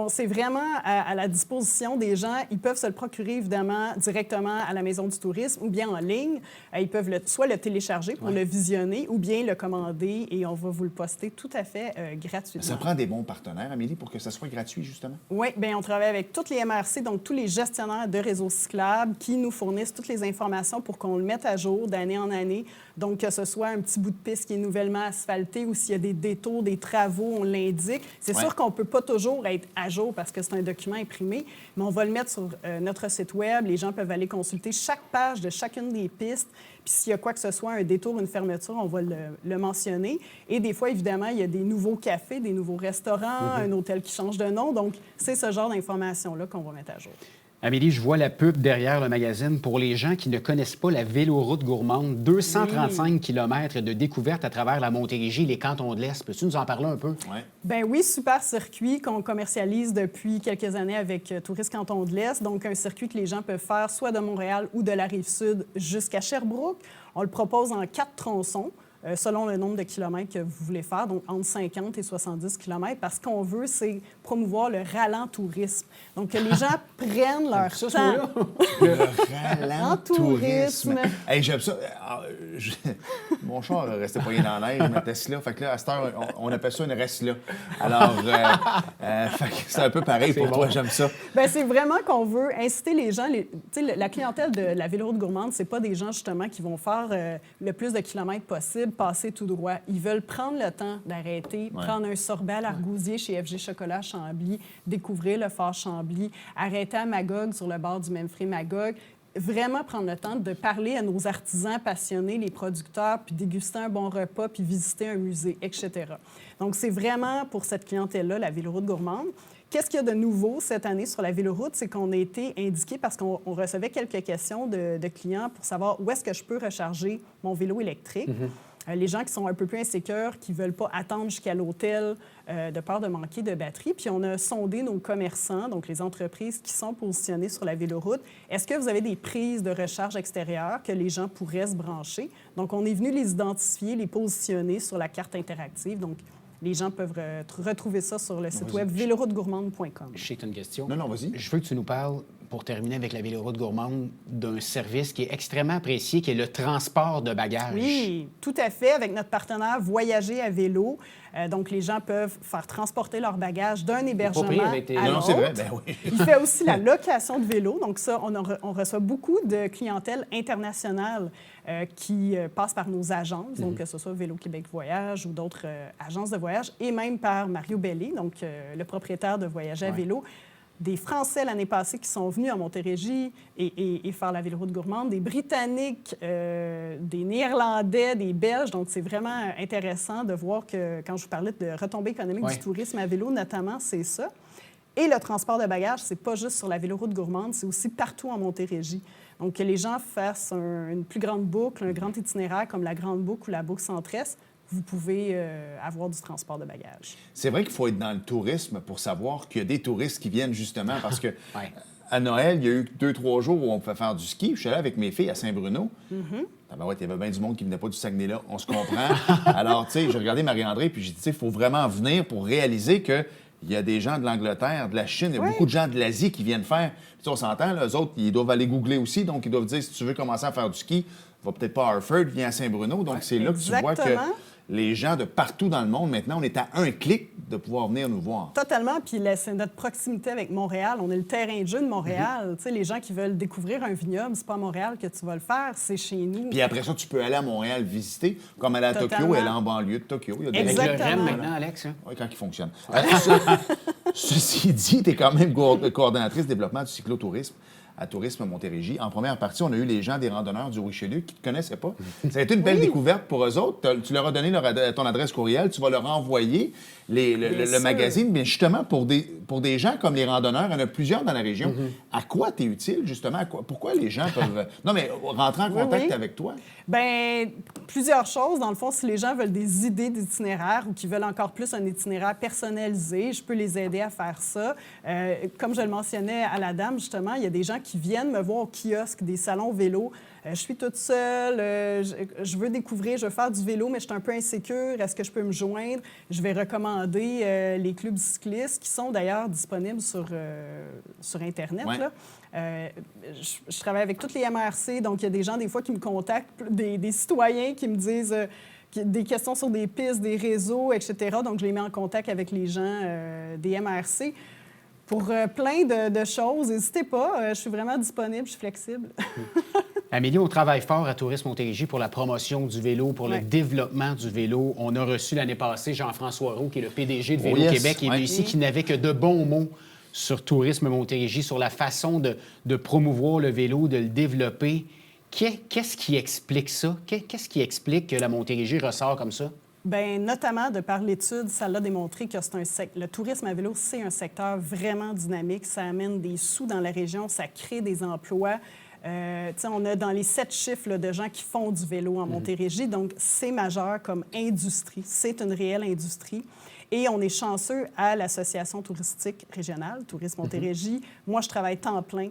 C'est vraiment à la disposition des gens. Ils peuvent se le procurer, évidemment, directement à la Maison du tourisme ou bien en ligne. Ils peuvent soit le télécharger pour le visionner ou bien le commander et on va vous le poster tout à fait gratuitement. Ça prend des bons partenaires, Amélie, pour que ça soit gratuit, justement? Oui, bien, on travaille avec toutes les MRC, donc tous les gestionnaires de réseaux cyclables qui nous fournissent toutes les informations pour qu'on le mette à jour d'année en année. Donc, que ce soit un petit bout de piste qui est nouvellement asphalté ou s'il y a des détours, des travaux, on l'indique. C'est sûr qu'on ne peut pas toujours être à jour parce que c'est un document imprimé, mais on va le mettre sur notre site web. Les gens peuvent aller consulter chaque page de chacune des pistes. Puis s'il y a quoi que ce soit, un détour, une fermeture, on va le mentionner. Et des fois, évidemment, il y a des nouveaux cafés, des nouveaux restaurants, un hôtel qui change de nom. Donc, c'est ce genre d'informations-là qu'on va mettre à jour. Amélie, je vois la pub derrière le magazine. Pour les gens qui ne connaissent pas la véloroute gourmande, 235 km de découverte à travers la Montérégie et les cantons de l'Est. Peux-tu nous en parler un peu? Oui. Ben oui, super circuit qu'on commercialise depuis quelques années avec Tourisme Canton de l'Est. Donc, un circuit que les gens peuvent faire soit de Montréal ou de la Rive-Sud jusqu'à Sherbrooke. On le propose en 4 tronçons. Selon le nombre de kilomètres que vous voulez faire, donc entre 50 et 70 kilomètres, parce qu'on veut, c'est promouvoir le ralentourisme. Donc, que les gens prennent leur temps. Le ralentourisme. Tourisme. Hey, j'aime ça. Mon char restait poigné dans la neige, ma Tesla. Fait que là, à cette heure, on appelle ça une reste-là. Alors, fait que c'est un peu pareil pour toi, j'aime ça. Bien, c'est vraiment qu'on veut inciter les gens. Tu sais, la clientèle de la Véloroute gourmande, c'est pas des gens, justement, qui vont faire le plus de kilomètres possible. de passer tout droit. Ils veulent prendre le temps d'arrêter, prendre un sorbet à l'argousier chez FG Chocolat Chambly, découvrir le Fort Chambly, arrêter à Magog sur le bord du Memphrey Magog. Vraiment prendre le temps de parler à nos artisans passionnés, les producteurs, puis déguster un bon repas, puis visiter un musée, etc. Donc, c'est vraiment pour cette clientèle-là, la Véloroute gourmande. Qu'est-ce qu'il y a de nouveau cette année sur la Véloroute? C'est qu'on a été indiqué parce qu'on recevait quelques questions de clients pour savoir où est-ce que je peux recharger mon vélo électrique. Les gens qui sont un peu plus insécures, qui ne veulent pas attendre jusqu'à l'hôtel de peur de manquer de batterie. Puis on a sondé nos commerçants, donc les entreprises qui sont positionnées sur la Véloroute. Est-ce que vous avez des prises de recharge extérieures que les gens pourraient se brancher? Donc, on est venu les identifier, les positionner sur la carte interactive. Donc, les gens peuvent retrouver ça sur le site web véloroutegourmande.com. Je sais que tu as une question. Non, vas-y. Je veux que tu nous parles, pour terminer avec la Véloroute gourmande, d'un service qui est extrêmement apprécié, qui est le transport de bagages. Oui, tout à fait. Avec notre partenaire Voyager à vélo. Donc, les gens peuvent faire transporter leurs bagages d'un hébergement à l'autre. Non, c'est vrai, ben oui. Il fait aussi la location de vélo. Donc, ça, on reçoit beaucoup de clientèle internationale qui passe par nos agences, donc que ce soit Vélo Québec Voyage ou d'autres agences de voyage, et même par Mario Bellé, donc le propriétaire de Voyager à vélo. Des Français l'année passée qui sont venus à Montérégie et faire la Véloroute gourmande, des Britanniques, des Néerlandais, des Belges. Donc, c'est vraiment intéressant de voir que, quand je vous parlais de retombées économiques du tourisme à vélo, notamment, c'est ça. Et le transport de bagages, c'est pas juste sur la Véloroute gourmande, c'est aussi partout en Montérégie. Donc, que les gens fassent une plus grande boucle, un grand itinéraire comme la Grande Boucle ou la Boucle Centre-Est, vous pouvez avoir du transport de bagages. C'est vrai qu'il faut être dans le tourisme pour savoir qu'il y a des touristes qui viennent justement parce que à Noël, il y a eu 2-3 jours où on pouvait faire du ski. Je suis allé avec mes filles à Saint-Bruno. Il y avait bien du monde qui ne venait pas du Saguenay-là. On se comprend. Alors, tu sais, j'ai regardé Marie-André puis j'ai dit, il faut vraiment venir pour réaliser que il y a des gens de l'Angleterre, de la Chine, il y a beaucoup de gens de l'Asie qui viennent faire. Puis, on s'entend, là, eux autres, ils doivent aller googler aussi. Donc, ils doivent dire, si tu veux commencer à faire du ski, va peut-être pas à Harford, viens à Saint-Bruno. Donc, c'est là que tu vois que les gens de partout dans le monde, maintenant, on est à un clic de pouvoir venir nous voir. Totalement. Puis c'est notre proximité avec Montréal. On est le terrain de jeu de Montréal. Tu sais, les gens qui veulent découvrir un vignoble, c'est pas à Montréal que tu vas le faire, c'est chez nous. Puis après ça, tu peux aller à Montréal visiter, comme aller à Tokyo, elle est en banlieue de Tokyo. Il y a des... Avec le REM maintenant, Alex. Hein? Oui, quand il fonctionne. Ceci dit, tu es quand même coordonnatrice développement du cyclotourisme à Tourisme Montérégie. En première partie, on a eu les gens des randonneurs du Richelieu qui ne te connaissaient pas. Ça a été une belle découverte pour eux autres. Tu leur as donné ton adresse courriel, tu vas leur envoyer le magazine. Bien justement, pour des gens comme les randonneurs, il y en a plusieurs dans la région. À quoi tu es utile, justement? Pourquoi les gens peuvent... Non, mais rentrer en contact avec toi? Bien, plusieurs choses. Dans le fond, si les gens veulent des idées d'itinéraire ou qui veulent encore plus un itinéraire personnalisé, je peux les aider à faire ça. Comme je le mentionnais à la dame, justement, il y a des gens qui viennent me voir au kiosque des salons vélo. Je suis toute seule, je veux découvrir, je veux faire du vélo, mais je suis un peu insécure. Est-ce que je peux me joindre? Je vais recommander les clubs cyclistes qui sont d'ailleurs disponibles sur Internet. Là. Je travaille avec toutes les MRC, donc il y a des gens des fois qui me contactent, des citoyens qui me disent des questions sur des pistes, des réseaux, etc. Donc je les mets en contact avec les gens des MRC. Pour plein de choses, n'hésitez pas, je suis vraiment disponible, je suis flexible. Amélie, on travaille fort à Tourisme Montérégie pour la promotion du vélo, pour le développement du vélo. On a reçu l'année passée Jean-François Roux, qui est le PDG de Vélo Québec, qui est venu ici, qui n'avait que de bons mots sur Tourisme Montérégie, sur la façon de promouvoir le vélo, de le développer. Qu'est-ce qui explique ça? Qu'est-ce qui explique que la Montérégie ressort comme ça? Bien, notamment, de par l'étude, ça l'a démontré que le tourisme à vélo, c'est un secteur vraiment dynamique. Ça amène des sous dans la région, ça crée des emplois. On a dans les 7 chiffres là, de gens qui font du vélo en Montérégie, donc c'est majeur comme industrie. C'est une réelle industrie. Et on est chanceux à l'Association touristique régionale, Tourisme Montérégie. Moi, je travaille temps plein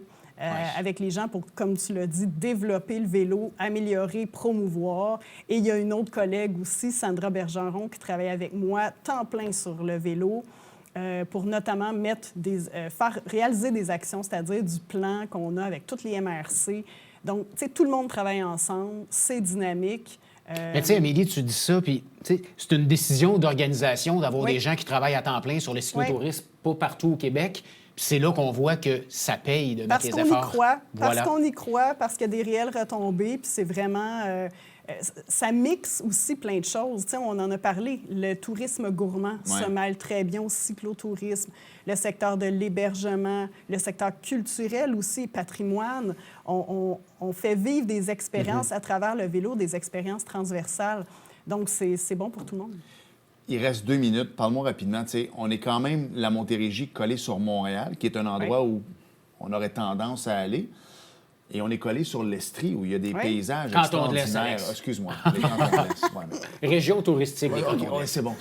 avec les gens pour, comme tu l'as dit, développer le vélo, améliorer, promouvoir. Et il y a une autre collègue aussi, Sandra Bergeron, qui travaille avec moi temps plein sur le vélo. Pour notamment faire réaliser des actions, c'est-à-dire du plan qu'on a avec toutes les MRC. Donc, tu sais, tout le monde travaille ensemble, c'est dynamique. Mais tu sais, Amélie, tu dis ça, puis c'est une décision d'organisation d'avoir des gens qui travaillent à temps plein sur le cyclotourisme, pas partout au Québec. Puis c'est là qu'on voit que ça paye de mettre les efforts. Parce qu'on y croit, parce qu'il y a des réelles retombées, puis c'est vraiment... ça mixe aussi plein de choses. Tu sais, on en a parlé. Le tourisme gourmand se mêle très bien au cyclotourisme. Le secteur de l'hébergement, le secteur culturel aussi, patrimoine. On fait vivre des expériences à travers le vélo, des expériences transversales. Donc, c'est bon pour tout le monde. Il reste 2 minutes. Parle-moi rapidement. Tu sais, on est quand même, la Montérégie, collée sur Montréal, qui est un endroit où on aurait tendance à aller. Et on est collé sur l'Estrie, où il y a des paysages Canton de l'Est, extraordinaires. Alex. Excuse-moi, les cantons de l'Est. Ouais, mais... Région touristique. des OK, cantons de l'Est. c'est bon.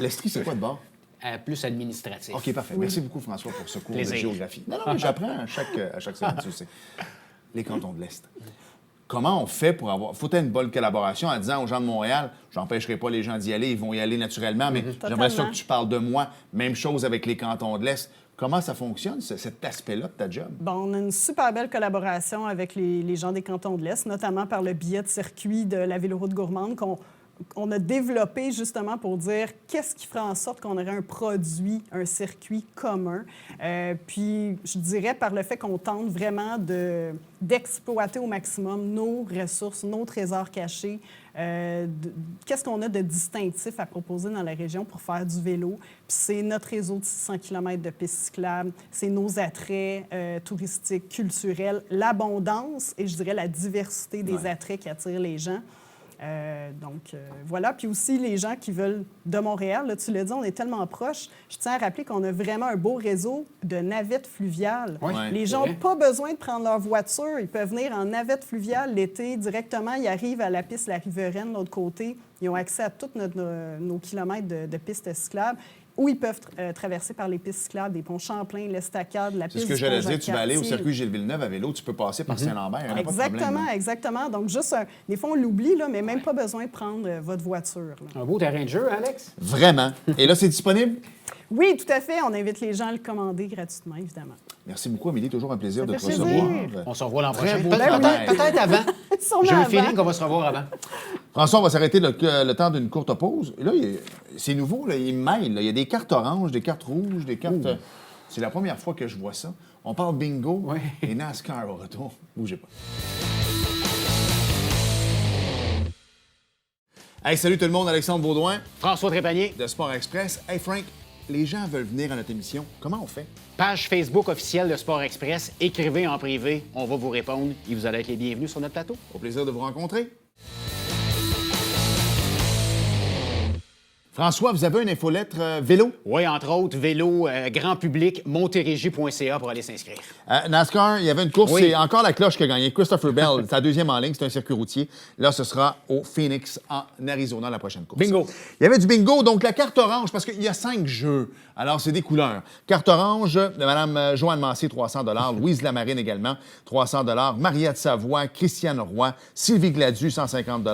L'Estrie, c'est quoi de bord? Plus administratif. OK, parfait. Merci beaucoup, François, pour ce cours Plaisir. de géographie. Non, mais j'apprends à chaque semaine, tu sais. Les cantons de l'Est. Comment on fait pour avoir... Faut une bonne collaboration en disant aux gens de Montréal, j'empêcherai pas les gens d'y aller, ils vont y aller naturellement, mais j'aimerais ça que tu parles de moi. Même chose avec les cantons de l'Est. Comment ça fonctionne, cet aspect-là de ta job? Bon, on a une super belle collaboration avec les gens des cantons de l'Est, notamment par le biais de circuit de la Véloroute gourmande qu'on a développé justement pour dire qu'est-ce qui ferait en sorte qu'on aurait un produit, un circuit commun. Puis, je dirais par le fait qu'on tente vraiment d'exploiter au maximum nos ressources, nos trésors cachés. Qu'est-ce qu'on a de distinctif à proposer dans la région pour faire du vélo? Puis c'est notre réseau de 600 km de pistes cyclables, c'est nos attraits touristiques, culturels, l'abondance et je dirais la diversité des attraits qui attirent les gens. Voilà. Puis aussi, les gens qui veulent de Montréal, là, tu l'as dit, on est tellement proches. Je tiens à rappeler qu'on a vraiment un beau réseau de navettes fluviales. Les gens n'ont pas besoin de prendre leur voiture. Ils peuvent venir en navette fluviale l'été directement. Ils arrivent à la piste La Riveraine de l'autre côté. Ils ont accès à tous nos kilomètres de pistes cyclables. Ou ils peuvent traverser par les pistes cyclables, des ponts Champlain, l'Estacade, la piste. C'est ce que j'allais dire. Tu vas aller au circuit Gilles-Villeneuve à vélo, tu peux passer par Saint-Lambert. Il n'y a pas de problème. Exactement. Donc, juste, des fois, on l'oublie, là, mais même pas besoin de prendre votre voiture. Là. Un beau terrain de jeu, Alex? Vraiment. Et là, c'est disponible? Oui, tout à fait. On invite les gens à le commander gratuitement, évidemment. Merci beaucoup, Amélie. Toujours un plaisir de te fait plaisir. recevoir. On se revoit l'an Très prochain. beau Peut-être avant. Sûrement J'ai un avant. feeling qu'on va se revoir avant. François, on va s'arrêter le temps d'une courte pause. Et là, c'est nouveau, là, il mêle. Il y a des cartes oranges, des cartes rouges, des cartes... C'est la première fois que je vois ça. On parle bingo et NASCAR au retour. Bougez pas. Hey, salut tout le monde, Alexandre Baudouin François Trépanier. de Sport Express. Hey Frank, les gens veulent venir à notre émission. Comment on fait? Page Facebook officielle de Sport Express. Écrivez en privé. On va vous répondre et vous allez être les bienvenus sur notre plateau. Au plaisir de vous rencontrer. François, vous avez une infolettre vélo? Oui, entre autres, vélo, grand public, montérégie.ca pour aller s'inscrire. NASCAR, il y avait une course, Oui. c'est encore la cloche qui a gagné. Christopher Bell, sa deuxième en ligne, c'est un circuit routier. Là, ce sera au Phoenix, en Arizona, la prochaine course. Bingo. Il y avait du bingo, donc la carte orange, parce qu'il y a 5 jeux. Alors, c'est des couleurs. Carte orange de Mme Joanne Massé, 300 Louise Lamarine également, 300 Mariette Savoie, Christiane Roy, Sylvie Gladu, 150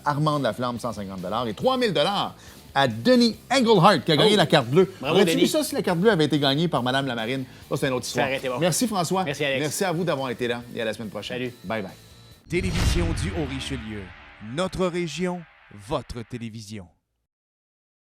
Armande Laflamme, 150 et 3000 à Denis Engelhardt, qui a gagné la carte bleue. Bravo, Aurais-tu Denis. vu ça si la carte bleue avait été gagnée par Mme Lamarine? Ça, c'est une autre histoire. Ça aurait été bon. Merci, François. Merci, Alex. Merci à vous d'avoir été là. Et à la semaine prochaine. Salut. Bye-bye. Télévision du Haut-Richelieu. Notre région, votre télévision.